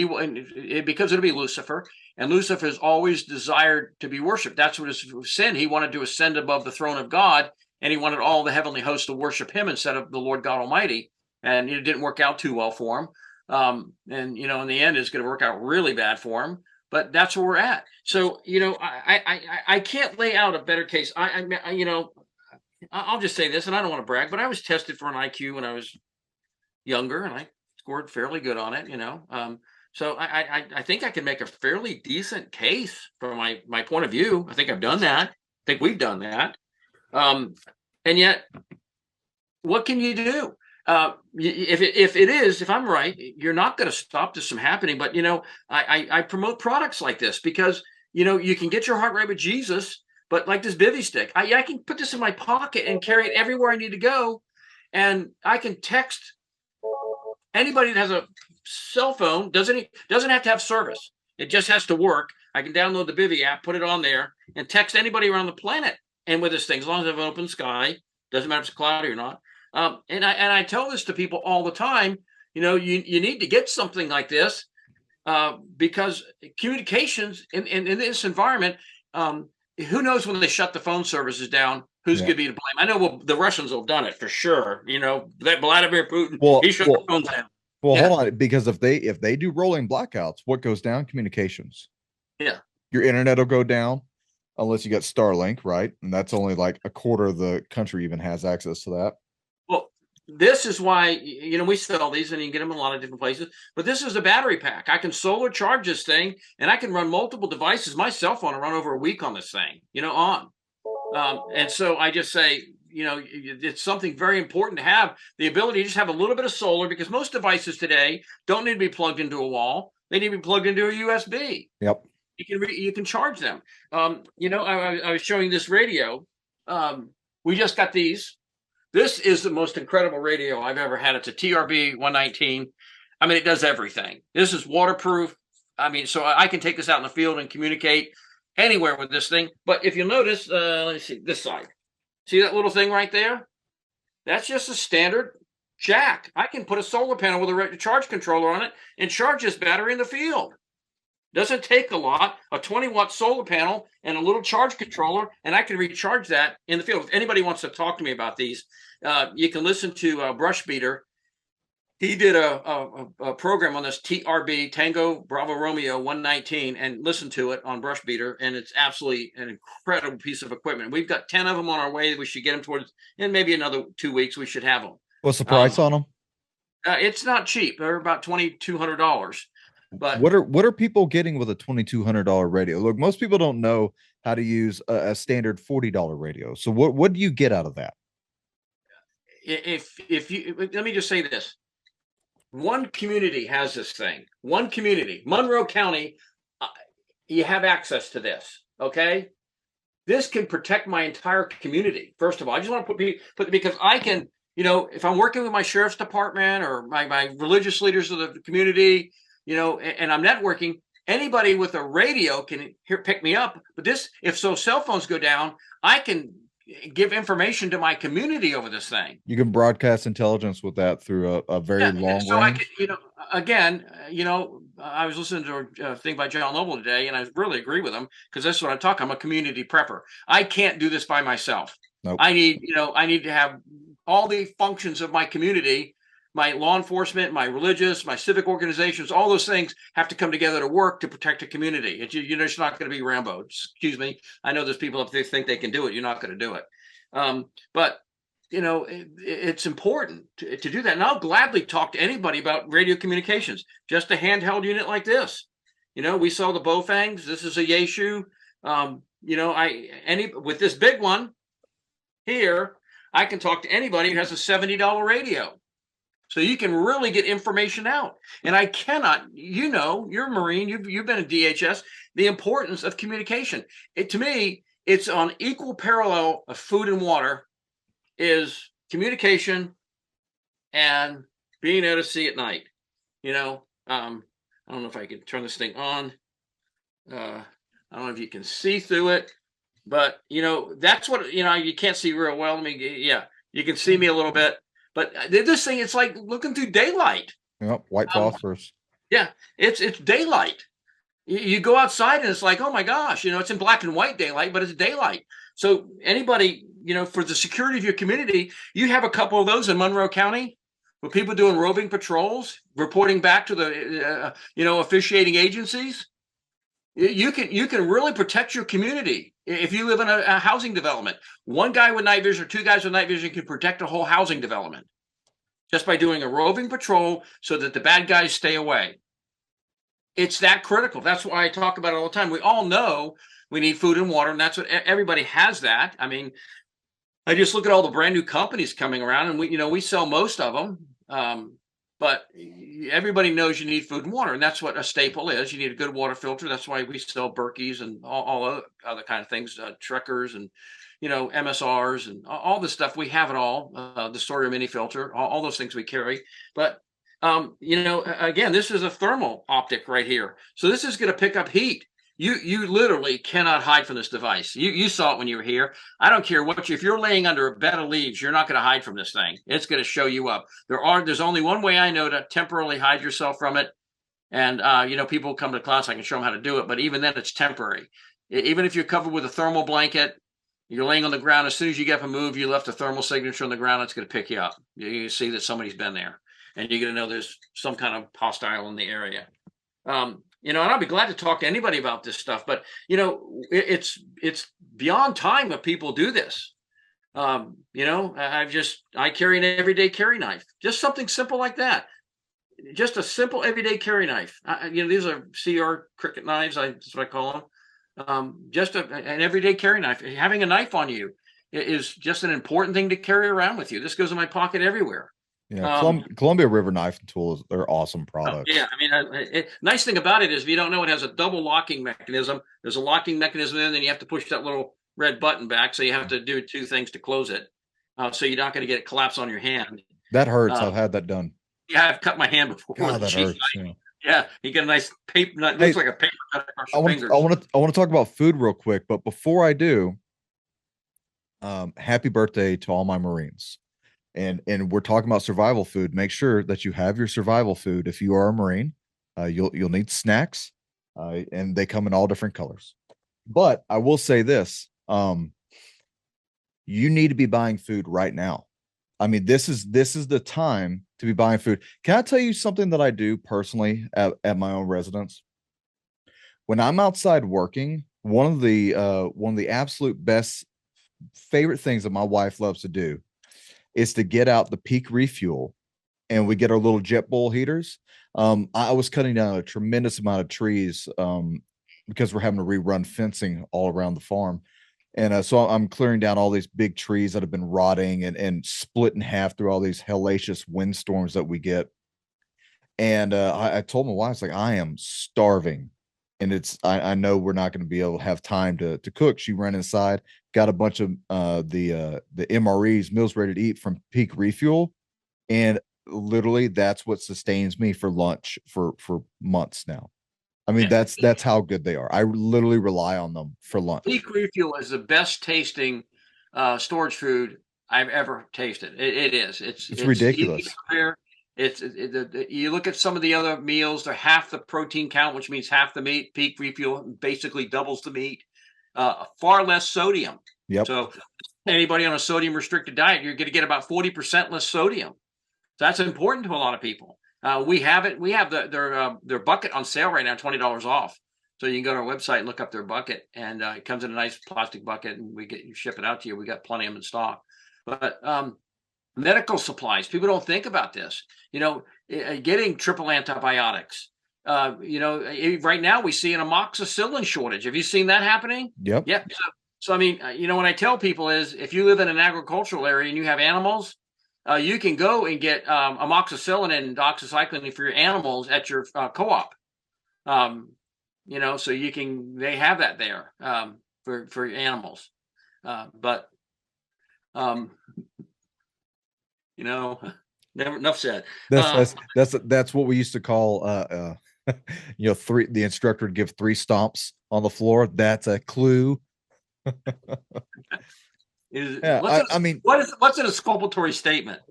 because it'll be Lucifer, and Lucifer has always desired to be worshipped. That's what his sin. He wanted to ascend above the throne of God, and he wanted all the heavenly hosts to worship him instead of the Lord God Almighty. And it didn't work out too well for him. And in the end, it's going to work out really bad for him. But that's where we're at. So I can't lay out a better case. I'll just say this, and I don't want to brag, but I was tested for an IQ when I was younger, and I scored fairly good on it, so I think I can make a fairly decent case from my point of view. I think I've done that. I think we've done that. And yet, what can you do? If I'm right, you're not going to stop this from happening. But I promote products like this because you can get your heart right with Jesus. But like this bivy stick, I can put this in my pocket and carry it everywhere I need to go, and I can text anybody that has a cell phone. Doesn't have to have service. It just has to work. I can download the Bivy app, put it on there, and text anybody around the planet. And with this thing, as long as I have an open sky, doesn't matter if it's cloudy or not. And I tell this to people all the time. You need to get something like this because communications in this environment. Who knows when they shut the phone services down? Who's going to be to blame? I know the Russians have done it for sure. That Vladimir Putin, he shut the phones down. Well, hold on, because if they do rolling blackouts, what goes down? Communications. Yeah. Your internet will go down. unless you got Starlink, right? And that's only like a quarter of the country even has access to that. Well, this is why, we sell these and you can get them in a lot of different places. But this is a battery pack. I can solar charge this thing and I can run multiple devices. My cell phone will run over a week on this thing, on. And so I just say, it's something very important to have the ability to just have a little bit of solar, because most devices today don't need to be plugged into a wall. They need to be plugged into a USB. Yep. You can charge them. I was showing this radio. We just got these. This is the most incredible radio I've ever had. It's a TRB 119. I mean, it does everything. This is waterproof. I mean, so I can take this out in the field and communicate anywhere with this thing. But if you'll notice, let me see this side. See that little thing right there? That's just a standard jack. I can put a solar panel with a charge controller on it and charge this battery in the field. Doesn't take a lot, a 20-watt solar panel and a little charge controller, and I can recharge that in the field. If anybody wants to talk to me about these, you can listen to Brush Beater. He did a program on this TRB, Tango Bravo Romeo 119, and listen to it on Brush Beater, and it's absolutely an incredible piece of equipment. We've got 10 of them on our way. We should get them towards, in maybe another 2 weeks, we should have them. What's the price on them? It's not cheap. They're about $2,200. But what are people getting with a $2,200 radio? Look, most people don't know how to use a standard $40 radio. So what do you get out of that? If you let me just say this. One community has this thing. One community, Monroe County, you have access to this. Okay, this can protect my entire community. First of all, I just want to put because I can, if I'm working with my sheriff's department or my religious leaders of the community, and I'm networking, anybody with a radio can pick me up. But if cell phones go down, I can give information to my community over this thing. You can broadcast intelligence with that through a very long so range. I was listening to a thing by John Noble today, and I really agree with him, because that's what I'm talking. I'm a community prepper. I can't do this by myself. Nope. I need to have all the functions of my community. My law enforcement, my religious, my civic organizations, all those things have to come together to work to protect a community. It's not going to be Rambo. Excuse me. I know there's people, if they think they can do it, you're not going to do it. But it's important to do that. And I'll gladly talk to anybody about radio communications, just a handheld unit like this. We sell the Bowfangs. This is a Yaesu. With this big one here, I can talk to anybody who has a $70 radio. So you can really get information out. And I cannot, you're a Marine, you've been a DHS, the importance of communication. To me, it's on equal parallel of food and water is communication and being able to see at night. I don't know if I can turn this thing on. I don't know if you can see through it, but that's what, you can't see real well. You can see me a little bit. But this thing, it's like looking through daylight. Yep, white phosphorus. Yeah, it's daylight. You go outside and it's like, oh my gosh, it's in black and white daylight, but it's daylight. So anybody, for the security of your community, you have a couple of those in Monroe County with people doing roving patrols, reporting back to the, officiating agencies. You can really protect your community. If you live in a housing development, one guy with night vision or two guys with night vision can protect a whole housing development just by doing a roving patrol so that the bad guys stay away. It's that critical. That's why I talk about it all the time. We all know we need food and water, and that's what everybody has that. I mean, I just look at all the brand new companies coming around, and we sell most of them. But everybody knows you need food and water, and that's what a staple is. You need a good water filter. That's why we sell Berkeys and all other kind of things, Trekkers and, MSRs and all this stuff. We have it all, the Sawyer mini filter, all those things we carry. But, again, this is a thermal optic right here. So this is going to pick up heat. You literally cannot hide from this device. You saw it when you were here. I don't care if you're laying under a bed of leaves, you're not going to hide from this thing. It's going to show you up. There's only one way I know to temporarily hide yourself from it. And, people come to class, I can show them how to do it. But even then, it's temporary. Even if you're covered with a thermal blanket, you're laying on the ground. As soon as you get up and move, you left a thermal signature on the ground. It's going to pick you up. You see that somebody's been there. And you're going to know there's some kind of hostile in the area. and I'll be glad to talk to anybody about this stuff. But it's beyond time that people do this. I carry an everyday carry knife, just something simple like that. Just a simple everyday carry knife. These are CR cricket knives. That's what I call them. Just an everyday carry knife. Having a knife on you is just an important thing to carry around with you. This goes in my pocket everywhere. Yeah, Columbia River knife and tools, they're awesome products. Yeah, nice thing about it is if you don't know, it has a double locking mechanism. There's a locking mechanism in, then you have to push that little red button back. So you have to do two things to close it. So you're not going to get it collapse on your hand. That hurts. I've had that done. Yeah, I've cut my hand before. God, that hurts. Yeah, you get a nice paper. It looks like a paper cut across your fingers. I want to talk about food real quick, but before I do, happy birthday to all my Marines. And we're talking about survival food. Make sure that you have your survival food. If you are a Marine, you'll need snacks, and they come in all different colors. But I will say this: you need to be buying food right now. I mean, this is the time to be buying food. Can I tell you something that I do personally at my own residence? When I'm outside working, one of the absolute best favorite things that my wife loves to do is to get out the Peak Refuel, and we get our little jet bowl heaters. I was cutting down a tremendous amount of trees because we're having to rerun fencing all around the farm. And so I'm clearing down all these big trees that have been rotting and split in half through all these hellacious windstorms that we get. And I told my wife, it's like, I am starving. And I know we're not going to be able to have time to cook. She ran inside, got a bunch of the MREs, meals ready to eat from Peak Refuel. And literally that's what sustains me for lunch for months now. I mean, that's how good they are. I literally rely on them for lunch. Peak Refuel is the best tasting storage food I've ever tasted. It is. It's ridiculous. You look at some of the other meals, they're half the protein count, which means half the meat. Peak Refuel basically doubles the meat, far less sodium. Yep. So anybody on a sodium restricted diet, you're going to get about 40% less sodium. So that's important to a lot of people. We have it. We have their bucket on sale right now, $20 off. So you can go to our website and look up their bucket, and it comes in a nice plastic bucket, and you ship it out to you. We got plenty of them in stock. But medical supplies, people don't think about this. Getting triple antibiotics. Right now we see an amoxicillin shortage. Have you seen that happening? Yep. Yep. So I mean, what I tell people is, if you live in an agricultural area and you have animals, you can go and get amoxicillin and doxycycline for your animals at your co-op. So they have that there for your animals. Enough said. That's what we used to call the instructor would give 3 stomps on the floor. That's a clue. What's an exculpatory statement?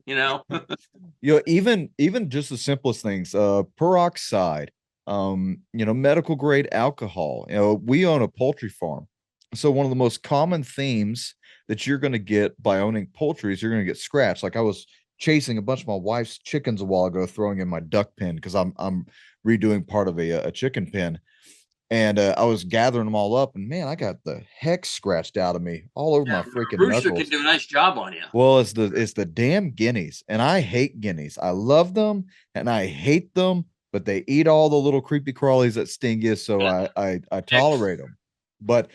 Even just the simplest things, peroxide, medical grade alcohol. We own a poultry farm, so one of the most common themes that you're going to get by owning poultry is you're going to get scratched. Like I was chasing a bunch of my wife's chickens a while ago, throwing in my duck pen because I'm redoing part of a chicken pen. And I was gathering them all up, and man, I got the heck scratched out of me all over my freaking Rooster knuckles. Can do a nice job on you. Well, it's the damn guineas, and I hate guineas. I love them and I hate them, but they eat all the little creepy crawlies that sting you, so I tolerate them. But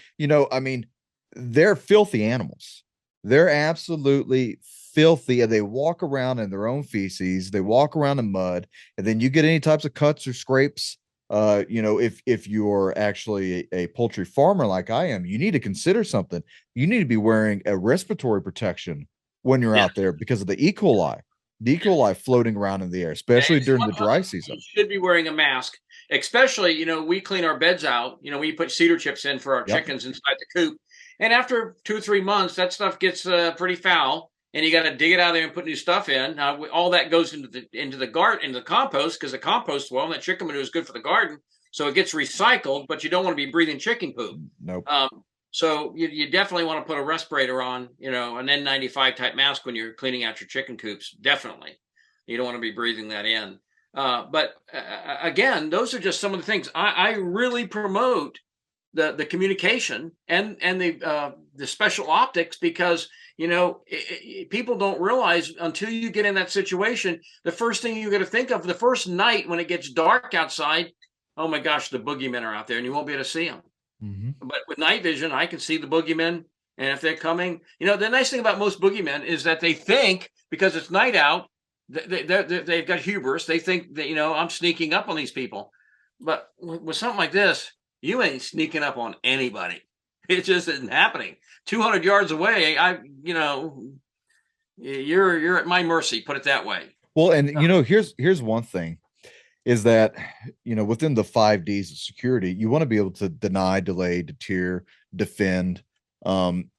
they're filthy animals. They're absolutely filthy, and they walk around in their own feces. They walk around in mud, and then you get any types of cuts or scrapes. If you're actually a poultry farmer like I am, you need to consider something. You need to be wearing a respiratory protection when you're out there because of the E. coli. The E. coli floating around in the air, especially during the dry season. You should be wearing a mask, especially, we clean our beds out. We put cedar chips in for our chickens inside the coop. And after 2 or 3 months, that stuff gets pretty foul, and you got to dig it out of there and put new stuff in. All that goes into the garden, into the compost, because the compost, and that chicken manure is good for the garden, so it gets recycled. But you don't want to be breathing chicken poop. Nope. So you definitely want to put a respirator on, an N95 type mask when you're cleaning out your chicken coops. Definitely, you don't want to be breathing that in. But again, those are just some of the things I really promote the communication and the special optics, because people don't realize until you get in that situation, the first thing you got to think of the first night when it gets dark outside, oh my gosh, the boogeymen are out there and you won't be able to see them. Mm-hmm. But with night vision, I can see the boogeymen, and if they're coming, the nice thing about most boogeymen is that they think, because it's night out, they've got hubris. They think that I'm sneaking up on these people, but with something like this, you ain't sneaking up on anybody. It just isn't happening. 200 yards away, you're at my mercy. Put it that way. Well, and here's one thing, is that within the 5 Ds of security, you want to be able to deny, delay, deter, defend, and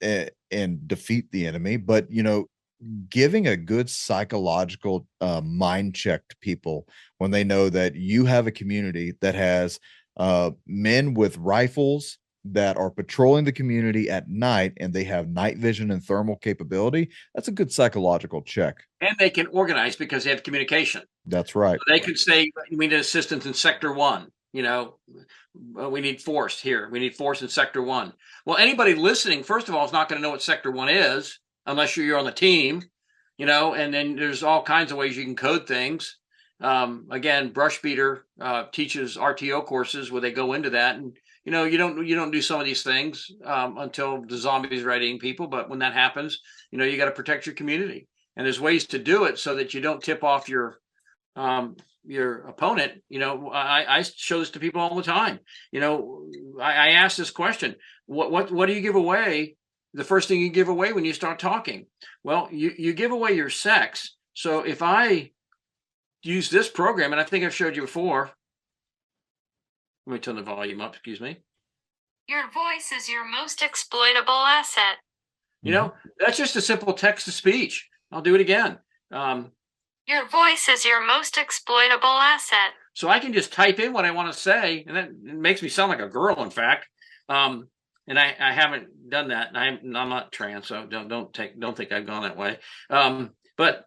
defeat the enemy. But giving a good psychological mind check to people when they know that you have a community that has men with rifles that are patrolling the community at night, and they have night vision and thermal capability. That's a good psychological check. And they can organize because they have communication. That's right. So they can say, we need assistance in sector 1. We need force here. We need force in sector 1. Well, anybody listening, first of all, is not going to know what sector 1 is unless you're on the team, and then there's all kinds of ways you can code things. Again, Brush Beater teaches RTO courses where they go into that, and you don't do some of these things until the zombies are eating people. But when that happens, you got to protect your community, and there's ways to do it so that you don't tip off your opponent. I show this to people all the time. I ask this question: what do you give away? The first thing you give away when you start talking? Well, you give away your sex. So if I use this program, and I think I've showed you before. Let me turn the volume up, excuse me. Your voice is your most exploitable asset. That's just a simple text to speech. I'll do it again. Your voice is your most exploitable asset. So I can just type in what I want to say, and that makes me sound like a girl, in fact. And I haven't done that. I'm not trans, so don't think I've gone that way. But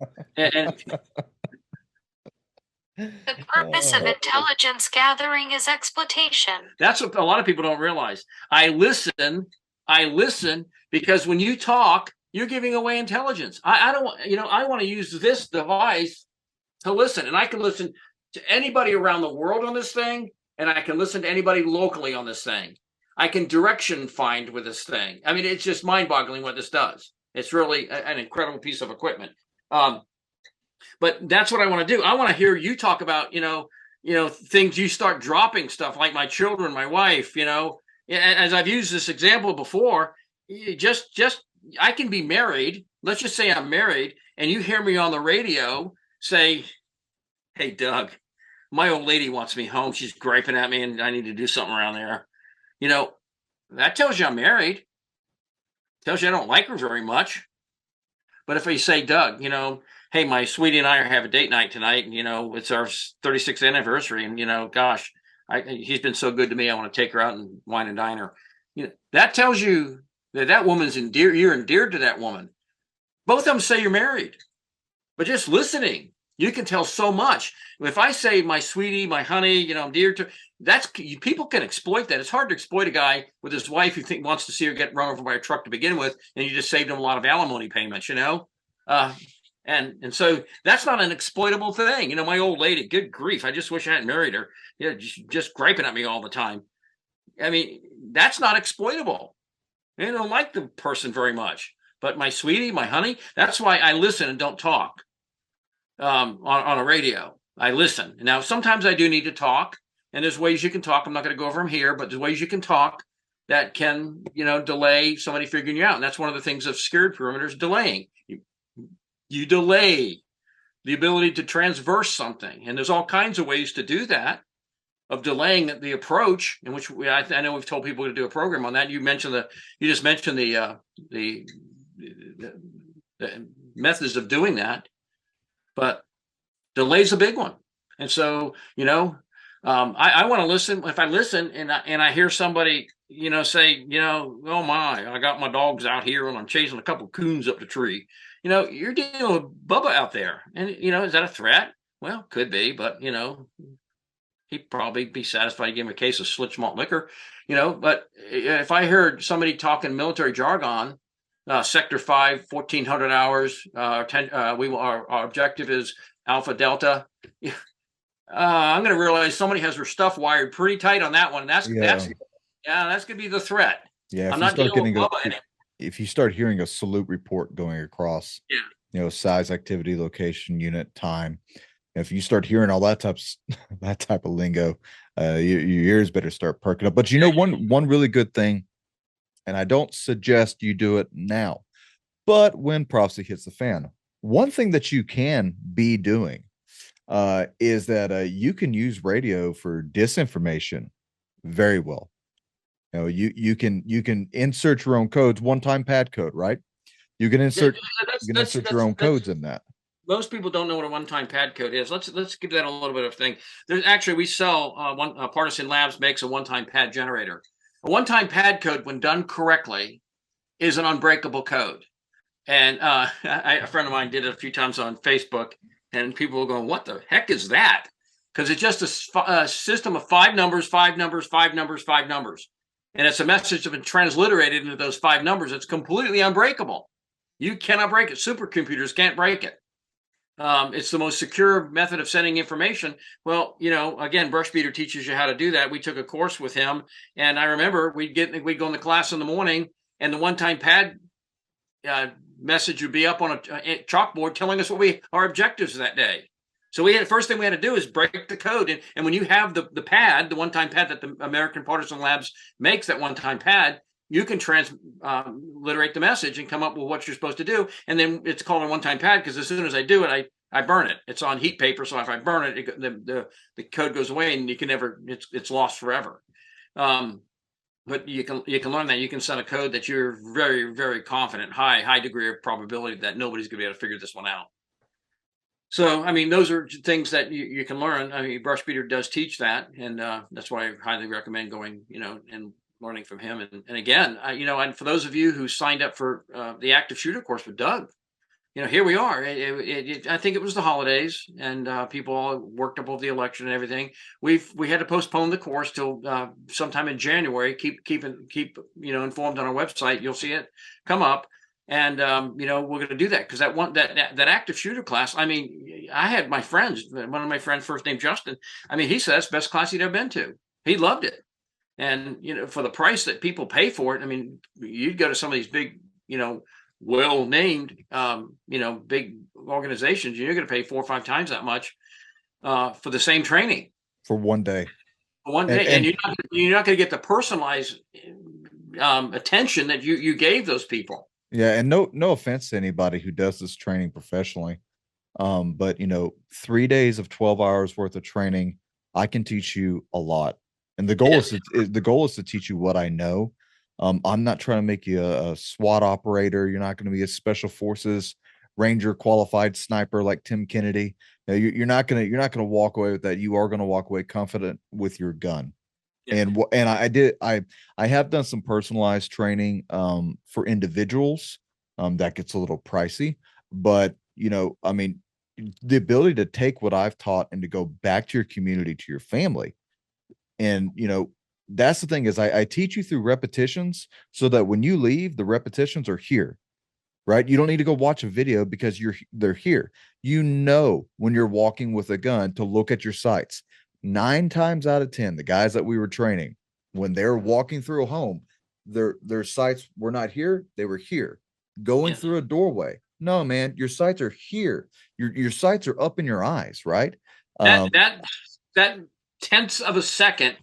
the purpose of intelligence gathering is exploitation. That's what a lot of people don't realize. I listen because when you talk, you're giving away intelligence. I don't want, I want to use this device to listen, and I can listen to anybody around the world on this thing, and I can listen to anybody locally on this thing. I can direction find with this thing. I mean, it's just mind-boggling what this does. It's really an incredible piece of equipment. But that's what I want to do. I want to hear you talk about, things. You start dropping stuff like my children, my wife, as I've used this example before, I can be married. Let's just say I'm married, and you hear me on the radio say, "Hey, Doug, my old lady wants me home. She's griping at me and I need to do something around there." That tells you I'm married. Tells you I don't like her very much. But if I say, "Doug, hey, my sweetie and I have a date night tonight, and it's our 36th anniversary, and gosh, he's been so good to me. I want to take her out and wine and dine her." That tells you that woman's endeared. You're endeared to that woman. Both of them say you're married, but just listening, you can tell so much. If I say, "My sweetie, my honey, I'm dear to," people can exploit that. It's hard to exploit a guy with his wife who wants to see her get run over by a truck to begin with, and you just saved him a lot of alimony payments, And so that's not an exploitable thing. My old lady, good grief, I just wish I hadn't married her. Just griping at me all the time. I mean, that's not exploitable. I don't like the person very much. But my sweetie, my honey, that's why I listen and don't talk on a radio. I listen. Now, sometimes I do need to talk, and there's ways you can talk. I'm not going to go over them here, but there's ways you can talk that can, delay somebody figuring you out. And that's one of the things of secured perimeters, delaying. You delay the ability to transverse something. And there's all kinds of ways to do that, of delaying the approach, in which I know we've told people to do a program on that. You just mentioned the methods of doing that, but delay's a big one. And so, I want to listen. If I listen and I hear somebody, say, "Oh my, I got my dogs out here and I'm chasing a couple coons up the tree." You're dealing with Bubba out there, and is that a threat? Well, could be, but he'd probably be satisfied to give him a case of Schlitz malt liquor, But if I heard somebody talking military jargon, Sector 5, 1400 hours, 10, our objective is Alpha Delta. I'm going to realize somebody has their stuff wired pretty tight on that one. That's going to be the threat. Yeah, I'm not dealing with Bubba anymore. If you start hearing a salute report going across, size, activity, location, unit, time, if you start hearing all that type of lingo, your ears better start perking up. But one really good thing, and I don't suggest you do it now, but when prophecy hits the fan, one thing that you can be doing is that you can use radio for disinformation very well. You can insert your own codes, one-time pad code, right? You can insert your own codes in that. Most people don't know what a one-time pad code is. Let's give that a little bit of thing. There's actually, we sell Partisan Labs makes a one-time pad generator. A one-time pad code, when done correctly, is an unbreakable code. And a friend of mine did it a few times on Facebook, and people were going, "What the heck is that?" Because it's just a system of 5 numbers, 5 numbers, 5 numbers, 5 numbers. And it's a message that's been transliterated into those 5 numbers. It's completely unbreakable. You cannot break it. Supercomputers can't break it. It's the most secure method of sending information. Well, again, Brushbeater teaches you how to do that. We took a course with him, and I remember we'd go into class in the morning, and the one-time pad message would be up on a chalkboard telling us what our objectives that day. So first thing we had to do is break the code. And when you have the pad, the one-time pad that the American Partisan Labs makes, that one-time pad, you can transliterate the message and come up with what you're supposed to do. And then it's called a one-time pad because as soon as I do it, I burn it. It's on heat paper, so if I burn it, the code goes away and you can never. It's lost forever. But you can learn that. You can send a code that you're very, very confident, high degree of probability that nobody's going to be able to figure this one out. So, those are things that you can learn. Brushbeater does teach that, and that's why I highly recommend going, and learning from him. And again, and for those of you who signed up for the active shooter course with Doug, here we are. I think it was the holidays, and people all worked up over the election and everything. We had to postpone the course till sometime in January. Keep informed on our website. You'll see it come up. And we're going to do that because that active shooter class. I had my friends. One of my friends, first name Justin. He said that's the best class he'd ever been to. He loved it, and for the price that people pay for it. You'd go to some of these big, well-named, big organizations. You're going to pay 4 or 5 times that much for the same training for one day. And you're not going to get the personalized attention that you gave those people. Yeah, and no offense to anybody who does this training professionally, but 3 days of 12 hours worth of training, I can teach you a lot. And the goal is to teach you what I know. I'm not trying to make you a SWAT operator. You're not going to be a special forces ranger qualified sniper like Tim Kennedy. You're not going to walk away with that. You are going to walk away confident with your gun. Yeah. And I have done some personalized training for individuals that gets a little pricey, but the ability to take what I've taught and to go back to your community, to your family. And that's the thing is I teach you through repetitions so that when you leave, the repetitions are here, right? You don't need to go watch a video because they're here. When you're walking with a gun to look at your sights. 9 times out of 10, the guys that we were training, when they're walking through a home, their sights were not here, they were here. Going through a doorway. No, man, your sights are here. Your sights are up in your eyes, right? That tenths of a second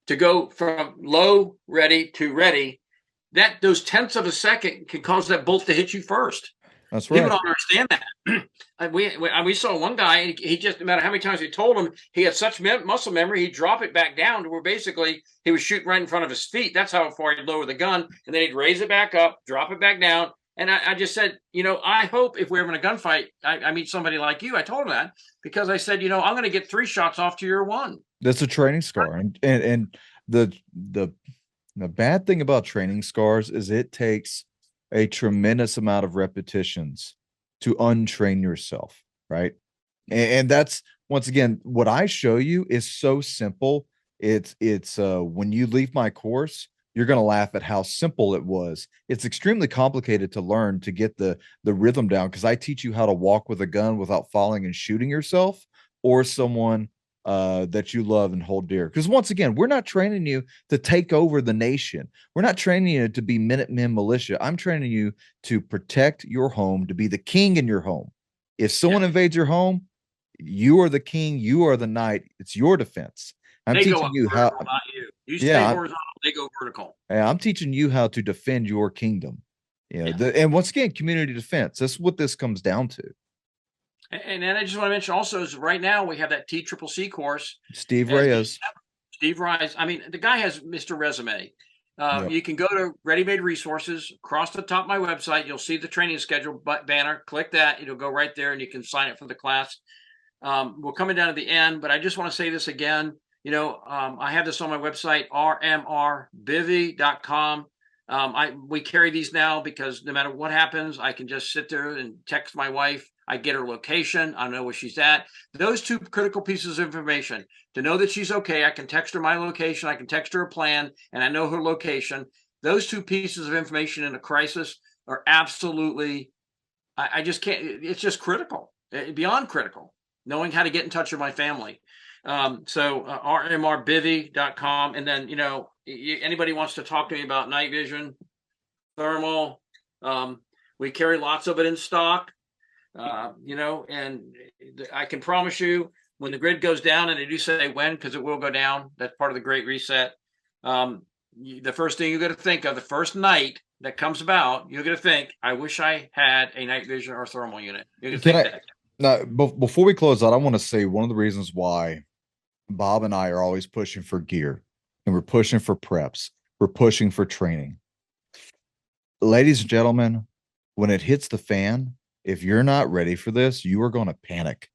to go from low ready to ready, those tenths of a second can cause that bolt to hit you first. That's right. People don't understand that. We saw one guy, he just, no matter how many times we told him, he had such muscle memory, he'd drop it back down to where basically he was shooting right in front of his feet. That's how far he'd lower the gun. And then he'd raise it back up, drop it back down. And I just said, I hope if we're having a gunfight, I meet somebody like you. I told him that because I said, I'm going to get 3 shots off to your 1. That's a training scar. And the bad thing about training scars is it takes a tremendous amount of repetitions to untrain yourself, right? And that's, once again, what I show you is so simple. It's when you leave my course, you're going to laugh at how simple it was. It's extremely complicated to learn, to get the rhythm down, because I teach you how to walk with a gun without falling and shooting yourself or someone that you love and hold dear. Because once again, we're not training you to take over the nation. We're not training you to be Minutemen militia. I'm training you to protect your home, to be the king in your home. If someone invades your home, you are the king, you are the knight. It's your defense. I'm They go teaching up you how. vertical, not you. You stay Yeah, horizontal, they go vertical. I'm teaching you how to defend your kingdom. You know, Yeah. and once again, community defense. That's what this comes down to. And then I just want to mention also is right now we have that TCCC course. Steve As Reyes. Steve Rise. I mean, the guy has Mr. Resume. Yep. You can go to Ready-Made Resources. Across the top of my website, you'll see the training schedule banner. Click that. It'll go right there, and you can sign up for the class. We're coming down to the end, but I just want to say this again. You know, I have this on my website, rmrbivy.com. We carry these now because no matter what happens, I can just sit there and text my wife. I get her location. I know where she's at. Those two critical pieces of information to know that she's okay. I can text her my location. I can text her a plan, and I know her location. Those two pieces of information in a crisis are absolutely, I just can't, it's just critical, beyond critical, knowing how to get in touch with my family. rmrbivy.com. And then, you know, anybody wants to talk to me about night vision, thermal, we carry lots of it in stock. You know, and I can promise you when the grid goes down, and they do say when, because it will go down, that's part of the Great Reset. The first thing you're going to think of, the first night that comes about, you're going to think, I wish I had a night vision or thermal unit. You're going to think that. Now, before we close out, I want to say one of the reasons why Bob and I are always pushing for gear, and we're pushing for preps, we're pushing for training. Ladies and gentlemen, when it hits the fan, if you're not ready for this, you are going to panic.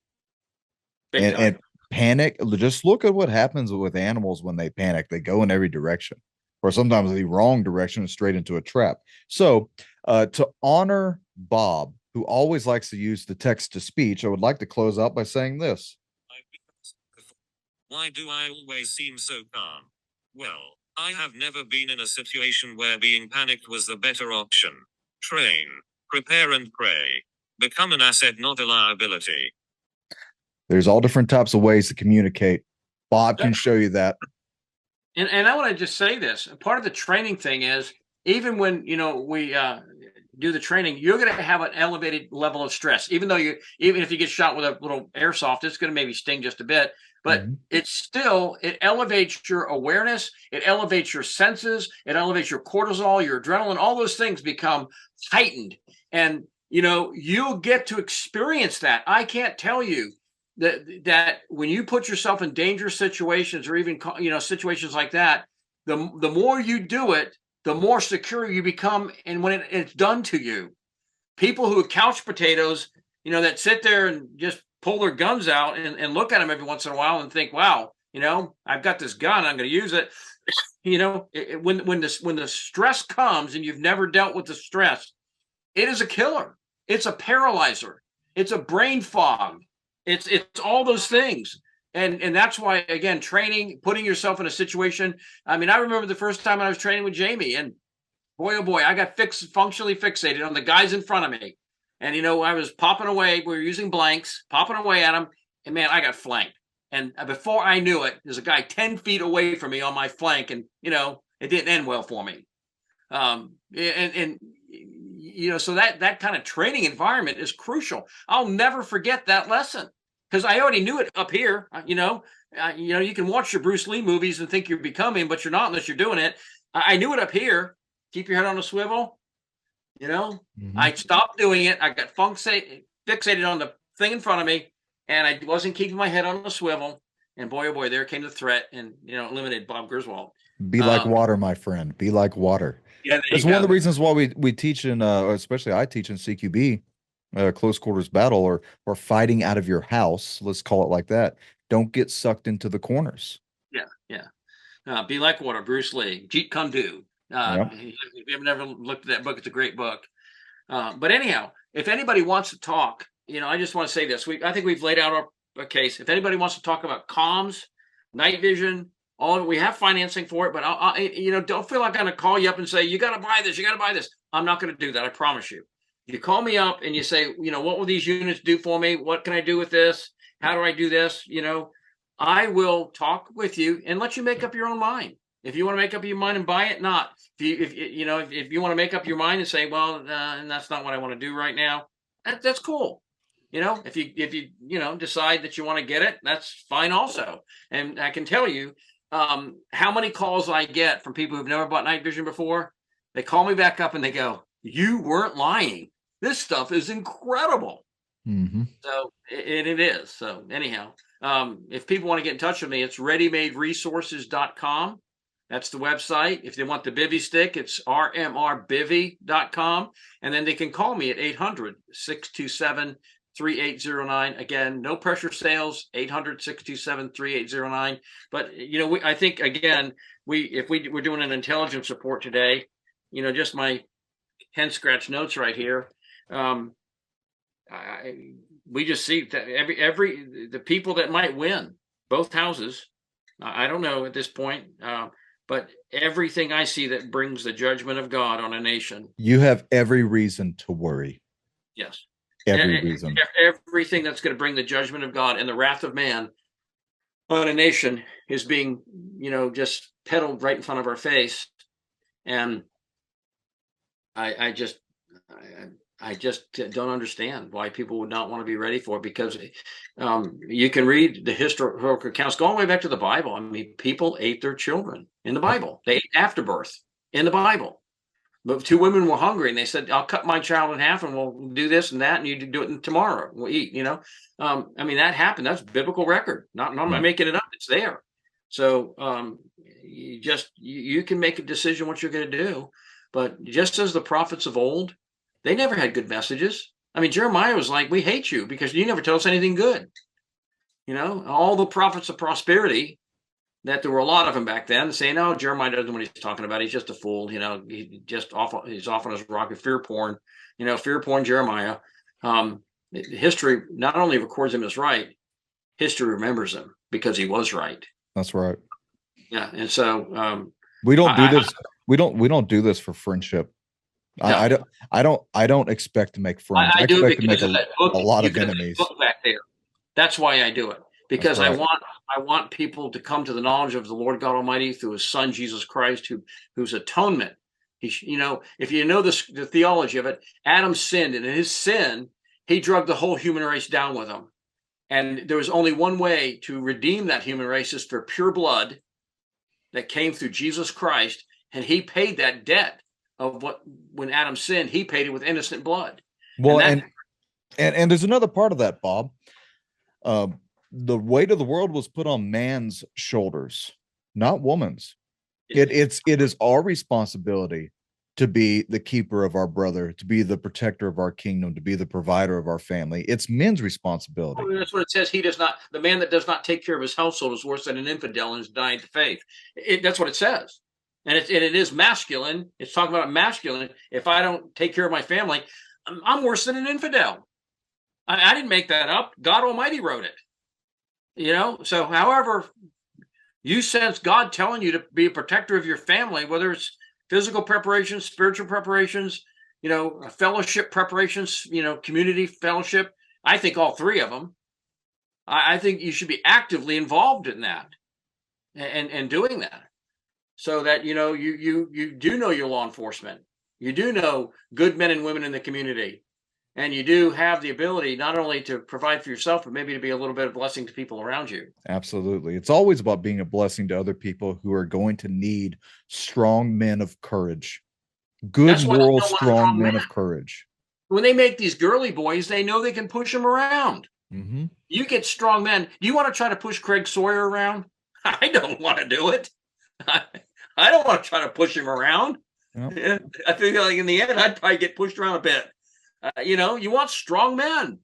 And panic. Just look at what happens with animals when they panic. They go in every direction, or sometimes the wrong direction, straight into a trap. So, to honor Bob, who always likes to use the text to speech, I would like to close out by saying this. Why do I always seem so calm? Well, I have never been in a situation where being panicked was the better option. Train, prepare, and pray. Become an asset, not a liability. There's all different types of ways to communicate. Bob can show you that. And I want to just say this. Part of the training thing is, even when, you know, we do the training, you're going to have an elevated level of stress. Even if you get shot with a little airsoft, it's going to maybe sting just a bit. But it elevates your awareness. It elevates your senses. It elevates your cortisol, your adrenaline. All those things become heightened. And, you know, you'll get to experience that. I can't tell you that when you put yourself in dangerous situations, or even, you know, situations like that, the more you do it, the more secure you become. And when it's done to you, people who are couch potatoes, you know, that sit there and just pull their guns out and look at them every once in a while and think, wow, you know, I've got this gun, I'm going to use it. You know, when the stress comes and you've never dealt with the stress, it is a killer. It's a paralyzer. It's a brain fog. It's all those things. And that's why, again, training, putting yourself in a situation. I mean, I remember the first time I was training with Jamie, and boy, oh boy, I got functionally fixated on the guys in front of me. And, you know, I was popping away. We were using blanks, popping away at them. And, man, I got flanked. And before I knew it, there's a guy 10 feet away from me on my flank. And, you know, it didn't end well for me. You know, so that kind of training environment is crucial. I'll never forget that lesson, because I already knew it up here. You know, you can watch your Bruce Lee movies and think you're becoming, but you're not unless you're doing it. I knew it up here. Keep your head on a swivel. You know, I stopped doing it. I got fixated on the thing in front of me, and I wasn't keeping my head on a swivel. And boy, oh boy, there came the threat, and, you know, eliminated Bob Griswold. Be like water, my friend. Be like water. Yeah, it's one of the reasons why we teach in, especially I teach in CQB, close quarters battle, or fighting out of your house. Let's call it like that. Don't get sucked into the corners. Yeah. Be like water, Bruce Lee, Jeet Kune Do. If you've never looked at that book, it's a great book. But anyhow, if anybody wants to talk, I just want to say this. I think we've laid out a case. If anybody wants to talk about comms, night vision, all of it, we have financing for it. But don't feel like I'm going to call you up and say you got to buy this. You got to buy this. I'm not going to do that. I promise you. You call me up and you say, what will these units do for me? What can I do with this? How do I do this? I will talk with you and let you make up your own mind. If you want to make up your mind and buy it, not. If you want to make up your mind and say, well, and that's not what I want to do right now, that's cool. If you decide that you want to get it, that's fine also. And I can tell you how many calls I get from people who've never bought night vision before. They call me back up and they go, you weren't lying. This stuff is incredible. Mm-hmm. So it is. So anyhow, if people want to get in touch with me, it's readymaderesources.com. That's the website. If they want the bivy stick, it's rmrbivy.com. And then they can call me at 800-627-3809. Again, no pressure sales, 800-627-3809. But, I think, again, if we're doing an intelligence report today, just my hand scratch notes right here. We just see that the people that might win both houses. I don't know at this point, but everything I see that brings the judgment of God on a nation. You have every reason to worry. Yes. Every reason. Everything that's going to bring the judgment of God and the wrath of man on a nation is being, just peddled right in front of our face. And I just don't understand why people would not want to be ready for it, because you can read the historical accounts, go all the way back to the Bible. I mean, people ate their children in the Bible. They ate afterbirth in the Bible. But two women were hungry and they said, I'll cut my child in half and we'll do this and that. And you do it tomorrow. We'll eat, that happened. That's biblical record. I'm not making it up. It's there. So you can make a decision what you're going to do. But just as the prophets of old, they never had good messages. I mean, Jeremiah was like, we hate you because you never tell us anything good. All the prophets of prosperity, that there were a lot of them back then, saying, no, Jeremiah doesn't know what he's talking about. He's just a fool. He's off on his rock of fear porn, fear porn Jeremiah. History not only records him as right, history remembers him because he was right. That's right. Yeah. And so we don't do this. We don't do this for friendship. No. I don't expect to make friends. I expect to make a lot of enemies. Back there. That's why I do it, because right. I want people to come to the knowledge of the Lord God Almighty through His Son Jesus Christ, whose atonement. If you know the theology of it, Adam sinned, and in his sin, he drugged the whole human race down with him. And there was only one way to redeem that human race, is for pure blood that came through Jesus Christ, and He paid that debt of when Adam sinned. He paid it with innocent blood. Well, and there's another part of that, Bob. The weight of the world was put on man's shoulders, not woman's. It is our responsibility to be the keeper of our brother, to be the protector of our kingdom, to be the provider of our family. It's men's responsibility. Well, that's what it says. The man that does not take care of his household is worse than an infidel and is dying to faith. That's what it says. And it is masculine. It's talking about masculine. If I don't take care of my family, I'm worse than an infidel. I didn't make that up. God Almighty wrote it. So however you sense God telling you to be a protector of your family, whether it's physical preparations, spiritual preparations, fellowship preparations, community fellowship, I think all three of them. I think you should be actively involved in that and doing that. So that, you do know your law enforcement. You do know good men and women in the community. And you do have the ability not only to provide for yourself, but maybe to be a little bit of blessing to people around you. Absolutely. It's always about being a blessing to other people who are going to need strong men of courage. Good moral, strong men of courage. When they make these girly boys, they know they can push them around. Mm-hmm. You get strong men. Do you want to try to push Craig Sawyer around? I don't want to do it. I don't want to try to push him around. Yep. I feel like in the end, I'd probably get pushed around a bit. You want strong men.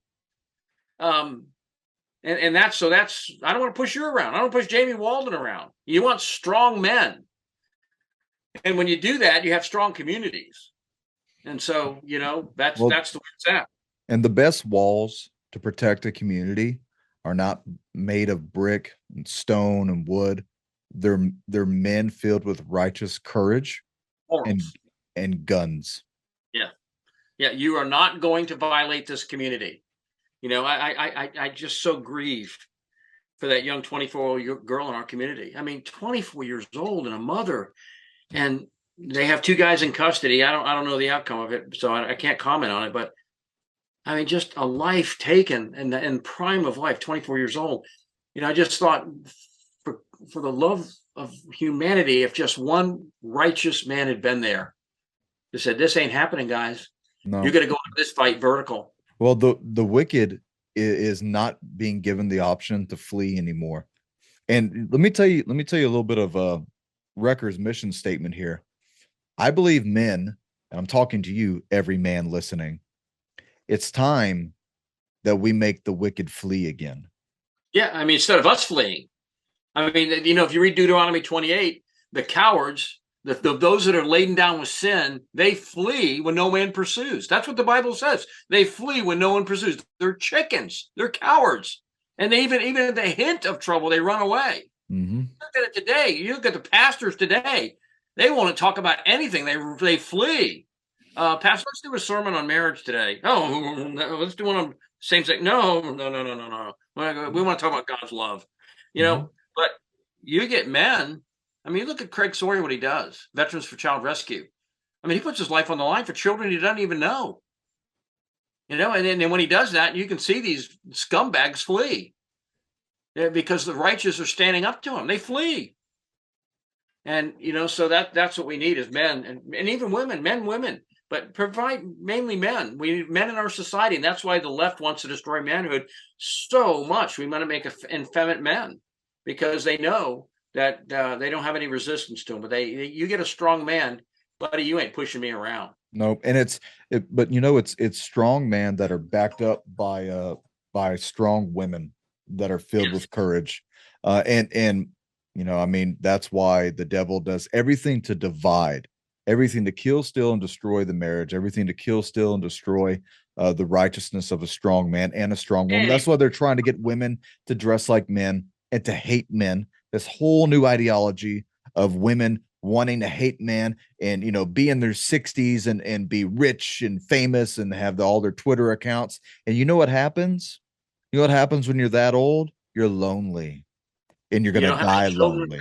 And that's I don't want to push you around. I don't push Jamie Walden around. You want strong men. And when you do that, you have strong communities. And so, that's the way it's at. And the best walls to protect a community are not made of brick and stone and wood. They're men filled with righteous courage and Morals. and guns. Yeah. Yeah. You are not going to violate this community. You know, I just so grieve for that young 24-year-old girl in our community. I mean, 24 years old and a mother, and they have two guys in custody. I don't know the outcome of it, so I can't comment on it. But I mean, just a life taken in prime of life, 24 years old. You know, I just thought for the love of humanity, if just one righteous man had been there, they said, "This ain't happening, guys. No. You're going to go into this fight vertical." Well, the wicked is not being given the option to flee anymore. And let me tell you a little bit of Recker's mission statement here. I believe men, and I'm talking to you, every man listening, it's time that we make the wicked flee again. Yeah, I mean, instead of us fleeing, I mean, you know, if you read Deuteronomy 28, the cowards, those that are laden down with sin, they flee when no man pursues. That's what the Bible says. They flee when no one pursues. They're chickens. They're cowards. And they even at the hint of trouble, they run away. Mm-hmm. Look at it today. You look at the pastors today. They won't talk about anything. They flee. Pastor, let's do a sermon on marriage today. Oh, no, let's do one on same-sex. No. We want to talk about God's love. You know, but you get men. I mean, look at Craig Sawyer, what he does. Veterans for Child Rescue. I mean, he puts his life on the line for children he doesn't even know. You know, and then when he does that, you can see these scumbags flee. Yeah, because the righteous are standing up to him. They flee. And, you know, so that's what we need as men and even women, women, but provide mainly men. We need men in our society. And that's why the left wants to destroy manhood so much. We want to make effeminate men because they know that they don't have any resistance to them. But you get a strong man, buddy, you ain't pushing me around. Nope. And but you know, it's strong men that are backed up by strong women that are filled with courage. And you know, I mean, that's why the devil does everything to divide, everything to kill, steal, and destroy the marriage, everything to kill, steal, and destroy the righteousness of a strong man and a strong woman. That's why they're trying to get women to dress like men and to hate men. This whole new ideology of women wanting to hate men and, you know, be in their 60s and be rich and famous and have all their Twitter accounts. And you know what happens? You know what happens when you're that old? You're lonely. And you're going to die lonely.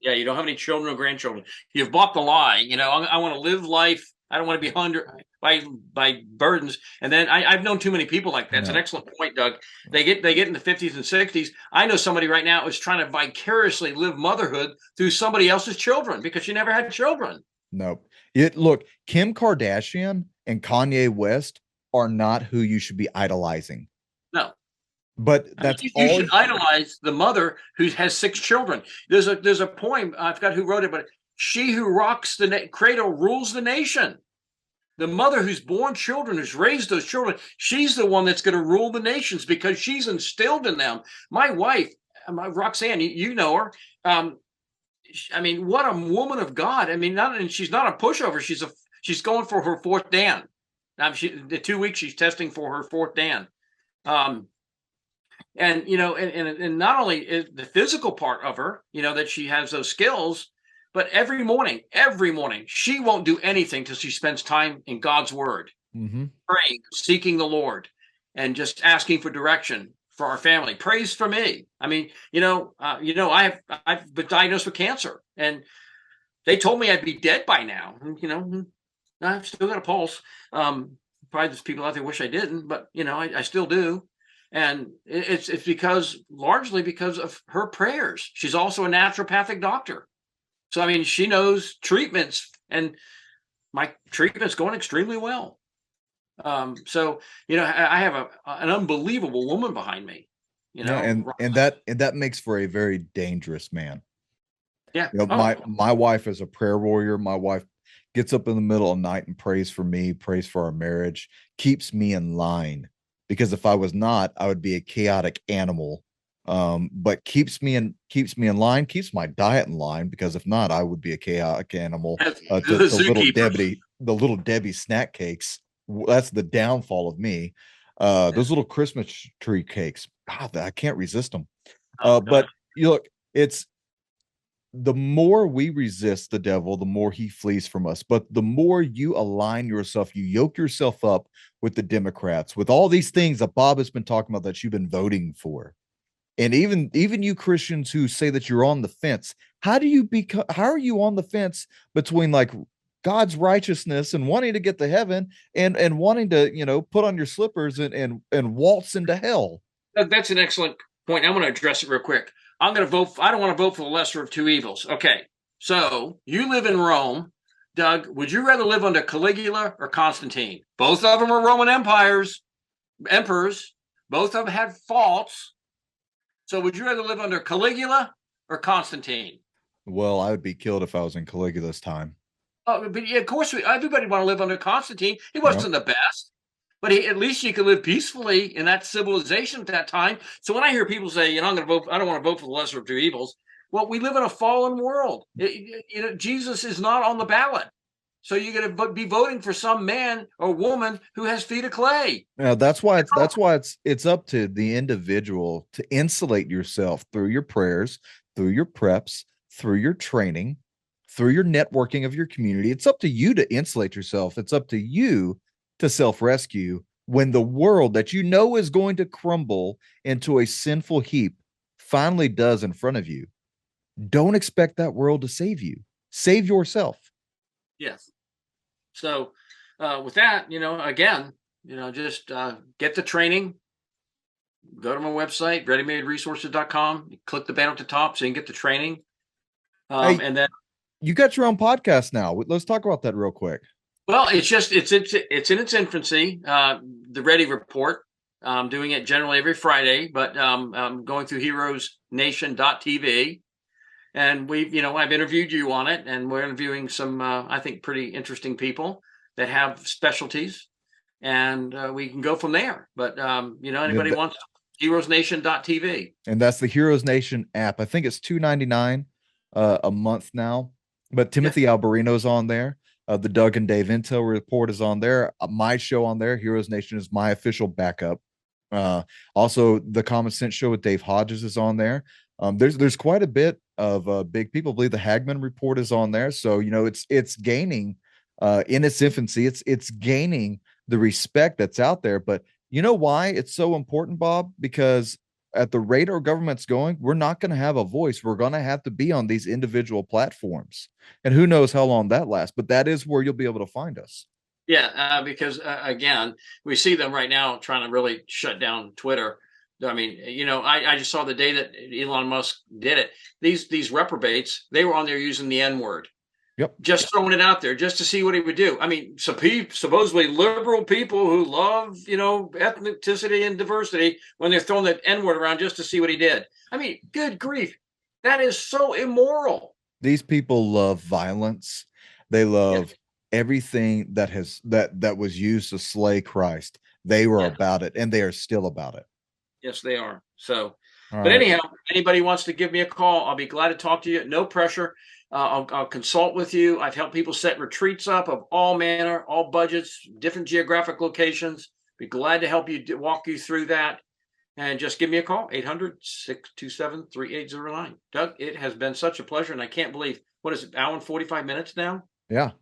Yeah, you don't have any children or grandchildren. You've bought the lie. You know, I want to live life. I don't want to be hindered by burdens. And then I've known too many people like that. It's an excellent point, Doug. They get in the 50s and 60s. I know somebody right now is trying to vicariously live motherhood through somebody else's children because she never had children. Nope. Look, Kim Kardashian and Kanye West are not who you should be idolizing. No. But that's you should idolize the mother who has 6 children. There's a poem, I forgot who wrote it, but she who rocks the cradle rules the nation. The mother who's born children, who's raised those children, she's the one that's going to rule the nations because she's instilled in them. My wife, Roxanne, you know her. I mean, what a woman of God. I mean, she's not a pushover. She's going for her 4th Dan. The 2 weeks she's testing for her 4th Dan. And, you know, and not only is the physical part of her, you know, that she has those skills, but every morning, she won't do anything till she spends time in God's word, praying, seeking the Lord, and just asking for direction for our family. Prays for me. I mean, I've been diagnosed with cancer, and they told me I'd be dead by now. You know, I've still got a pulse. Probably there's people out there wish I didn't, but you know, I still do. And it's largely because of her prayers. She's also a naturopathic doctor. So, I mean, she knows treatments, and my treatment's going extremely well. So, you know, I have an unbelievable woman behind me, you know, and that makes for a very dangerous man. Yeah. You know, my wife is a prayer warrior. My wife gets up in the middle of the night and prays for me, prays for our marriage, keeps me in line. Because if I was not, I would be a chaotic animal. But keeps me in line, keeps my diet in line. Because if not, I would be a chaotic animal. The little Debbie snack cakes. That's the downfall of me. Those little Christmas tree cakes. God, I can't resist them. Oh, But God. you look, it's the more we resist the devil, the more he flees from us. But the more you align yourself, you yoke yourself up with the Democrats, with all these things that Bob has been talking about that you've been voting for. And even you Christians who say that you're on the fence, how are you on the fence between like God's righteousness and wanting to get to heaven and wanting to, put on your slippers and waltz into hell? That's an excellent point. I'm going to address it real quick. I'm going to vote. I don't want to vote for the lesser of two evils. Okay. So you live in Rome. Doug, would you rather live under Caligula or Constantine? Both of them were Roman emperors. Both of them had faults. So would you rather live under Caligula or Constantine? Well, I would be killed if I was in Caligula's time. Oh, but yeah, of course, everybody want to live under Constantine. He wasn't the best, but at least you could live peacefully in that civilization at that time. So when I hear people say, I'm going to vote, I don't want to vote for the lesser of two evils. Well, we live in a fallen world. Jesus is not on the ballot. So you're going to be voting for some man or woman who has feet of clay. Now that's why it's up to the individual to insulate yourself through your prayers, through your preps, through your training, through your networking of your community. It's up to you to insulate yourself. It's up to you to self-rescue when the world that you know is going to crumble into a sinful heap finally does in front of you. Don't expect that world to save you. Save yourself. Yes. So with that, again, just get the training. Go to my website, readymaderesources.com. Click the banner at the top so you can get the training. And then you got your own podcast now. Let's talk about that real quick. Well, it's in its infancy. The Ready Report. I'm doing it generally every Friday, but I'm going through heroesnation.tv. And I've interviewed you on it, and we're interviewing some, I think, pretty interesting people that have specialties, and we can go from there. But, anybody wants heroesnation.tv. And that's the Heroes Nation app. I think it's $2.99 a month now, but Timothy Alberino's on there. The Doug and Dave Intel Report is on there. My show on there, Heroes Nation, is my official backup. Also, the Common Sense Show with Dave Hodges is on there. There's quite a bit of big people. I believe the Hagman Report is on there. So, it's gaining in its infancy. It's gaining the respect that's out there. But you know why it's so important, Bob? Because at the rate our government's going, we're not going to have a voice. We're going to have to be on these individual platforms. And who knows how long that lasts. But that is where you'll be able to find us. Yeah, because, again, we see them right now trying to really shut down Twitter. I mean, I just saw the day that Elon Musk did it. These reprobates, they were on there using the N-word. Yep. Just throwing it out there just to see what he would do. I mean, supposedly liberal people who love, ethnicity and diversity, when they're throwing that N-word around just to see what he did. I mean, good grief. That is so immoral. These people love violence. They love everything that was used to slay Christ. They were about it, and they are still about it. Yes, they are. So, but anyhow, anybody wants to give me a call, I'll be glad to talk to you. No pressure. I'll consult with you. I've helped people set retreats up of all manner, all budgets, different geographic locations. Be glad to help you walk you through that. And just give me a call, 800-627-3809. Doug, it has been such a pleasure. And I can't believe, what is it, hour and 45 minutes now? Yeah.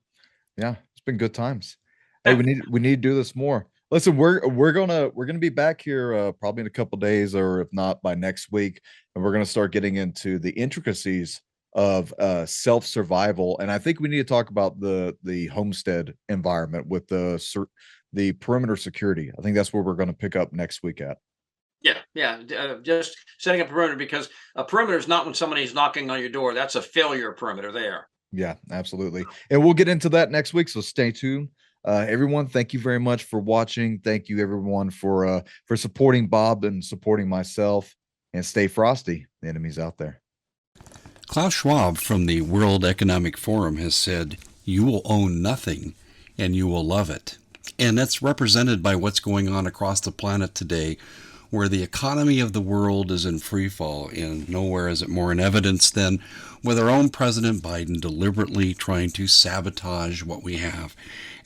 It's been good times. Hey, we need to do this more. Listen, we're gonna be back here probably in a couple days, or if not by next week, and we're gonna start getting into the intricacies of self-survival. And I think we need to talk about the homestead environment with the perimeter security. I think that's where we're going to pick up next week at. Just setting up a perimeter, because a perimeter is not when somebody's knocking on your door. That's a failure perimeter there. Yeah, absolutely. And we'll get into that next week, so stay tuned. Everyone, thank you very much for watching. Thank you everyone for supporting Bob and supporting myself, and stay frosty. The enemy's out there. Klaus Schwab from the World Economic Forum has said, "You will own nothing and you will love it." And that's represented by what's going on across the planet today, where the economy of the world is in free fall, and nowhere is it more in evidence than with our own President Biden deliberately trying to sabotage what we have.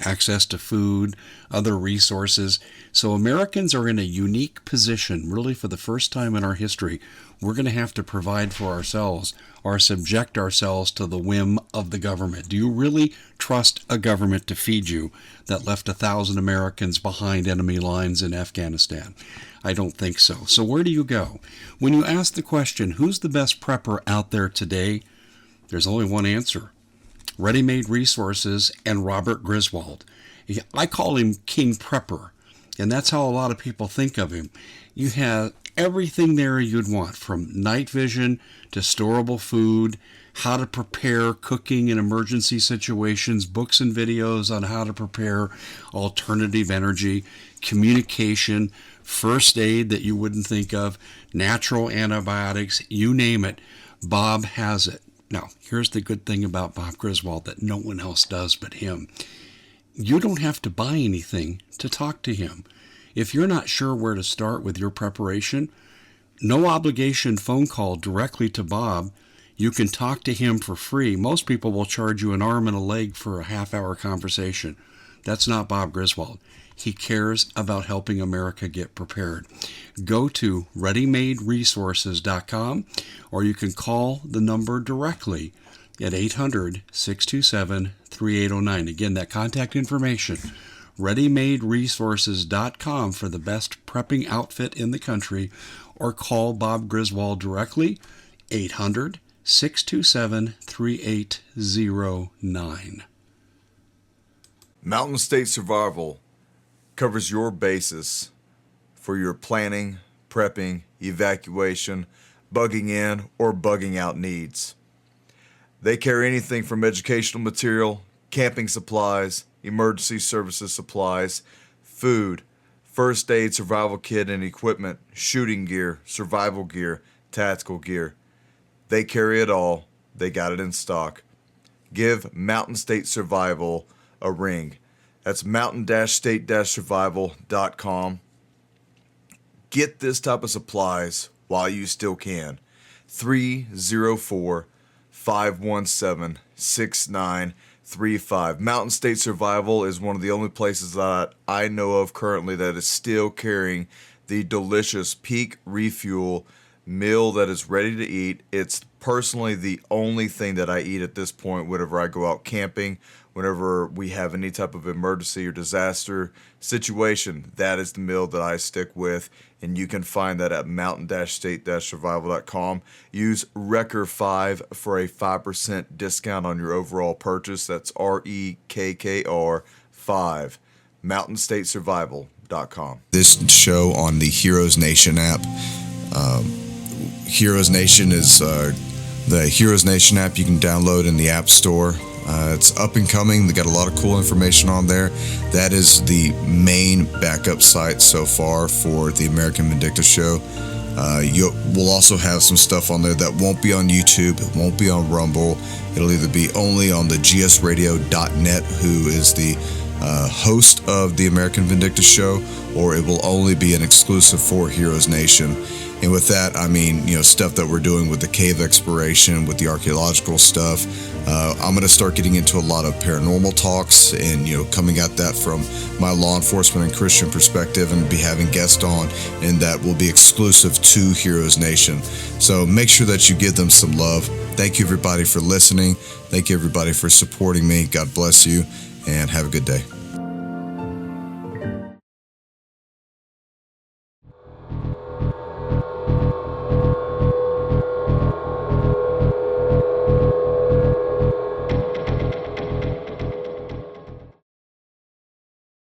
Access to food, other resources. So Americans are in a unique position, really for the first time in our history. We're going to have to provide for ourselves or subject ourselves to the whim of the government. Do you really trust a government to feed you that left 1,000 Americans behind enemy lines in Afghanistan? I don't think so. So where do you go? When you ask the question, who's the best prepper out there today? There's only one answer. Ready-Made Resources and Robert Griswold. I call him King Prepper, and that's how a lot of people think of him. You have everything there you'd want, from night vision to storable food, how to prepare cooking in emergency situations, books and videos on how to prepare alternative energy, communication, first aid that you wouldn't think of, natural antibiotics, you name it. Bob has it. Now, here's the good thing about Bob Griswold that no one else does but him. You don't have to buy anything to talk to him. If you're not sure where to start with your preparation, no obligation phone call directly to Bob. You can talk to him for free. Most people will charge you an arm and a leg for a half-hour conversation. That's not Bob Griswold. He cares about helping America get prepared. Go to readymaderesources.com, or you can call the number directly at 800-627-3809. Again, that contact information, readymaderesources.com for the best prepping outfit in the country, or call Bob Griswold directly, 800-627-3809. Mountain State Survival covers your basis for your planning, prepping, evacuation, bugging in, or bugging out needs. They carry anything from educational material, camping supplies, emergency services supplies, food, first aid, survival kit and equipment, shooting gear, survival gear, tactical gear. They carry it all. They got it in stock. Give Mountain State Survival a ring. That's mountain-state-survival.com. Get this type of supplies while you still can. 304-517-6935. Mountain State Survival is one of the only places that I know of currently that is still carrying the delicious Peak Refuel meal that is ready to eat. It's personally the only thing that I eat at this point whenever I go out camping. Whenever we have any type of emergency or disaster situation, that is the meal that I stick with, and you can find that at mountain-state-survival.com. Use REKKR5 for a 5% discount on your overall purchase. That's REKKR 5, mountain-state-survival.com. This show on the Heroes Nation app. Heroes Nation is the Heroes Nation app you can download in the App Store. It's up and coming. They got a lot of cool information on there. That is the main backup site so far for the American Vindicta Show. We'll also have some stuff on there that won't be on YouTube. It won't be on Rumble. It'll either be only on the gsradio.net, who is the host of the American Vindicta Show, or it will only be an exclusive for Heroes Nation. And with that, I mean, stuff that we're doing with the cave exploration, with the archaeological stuff. I'm going to start getting into a lot of paranormal talks and, coming at that from my law enforcement and Christian perspective, and be having guests on, and that will be exclusive to Heroes Nation. So make sure that you give them some love. Thank you, everybody, for listening. Thank you, everybody, for supporting me. God bless you, and have a good day.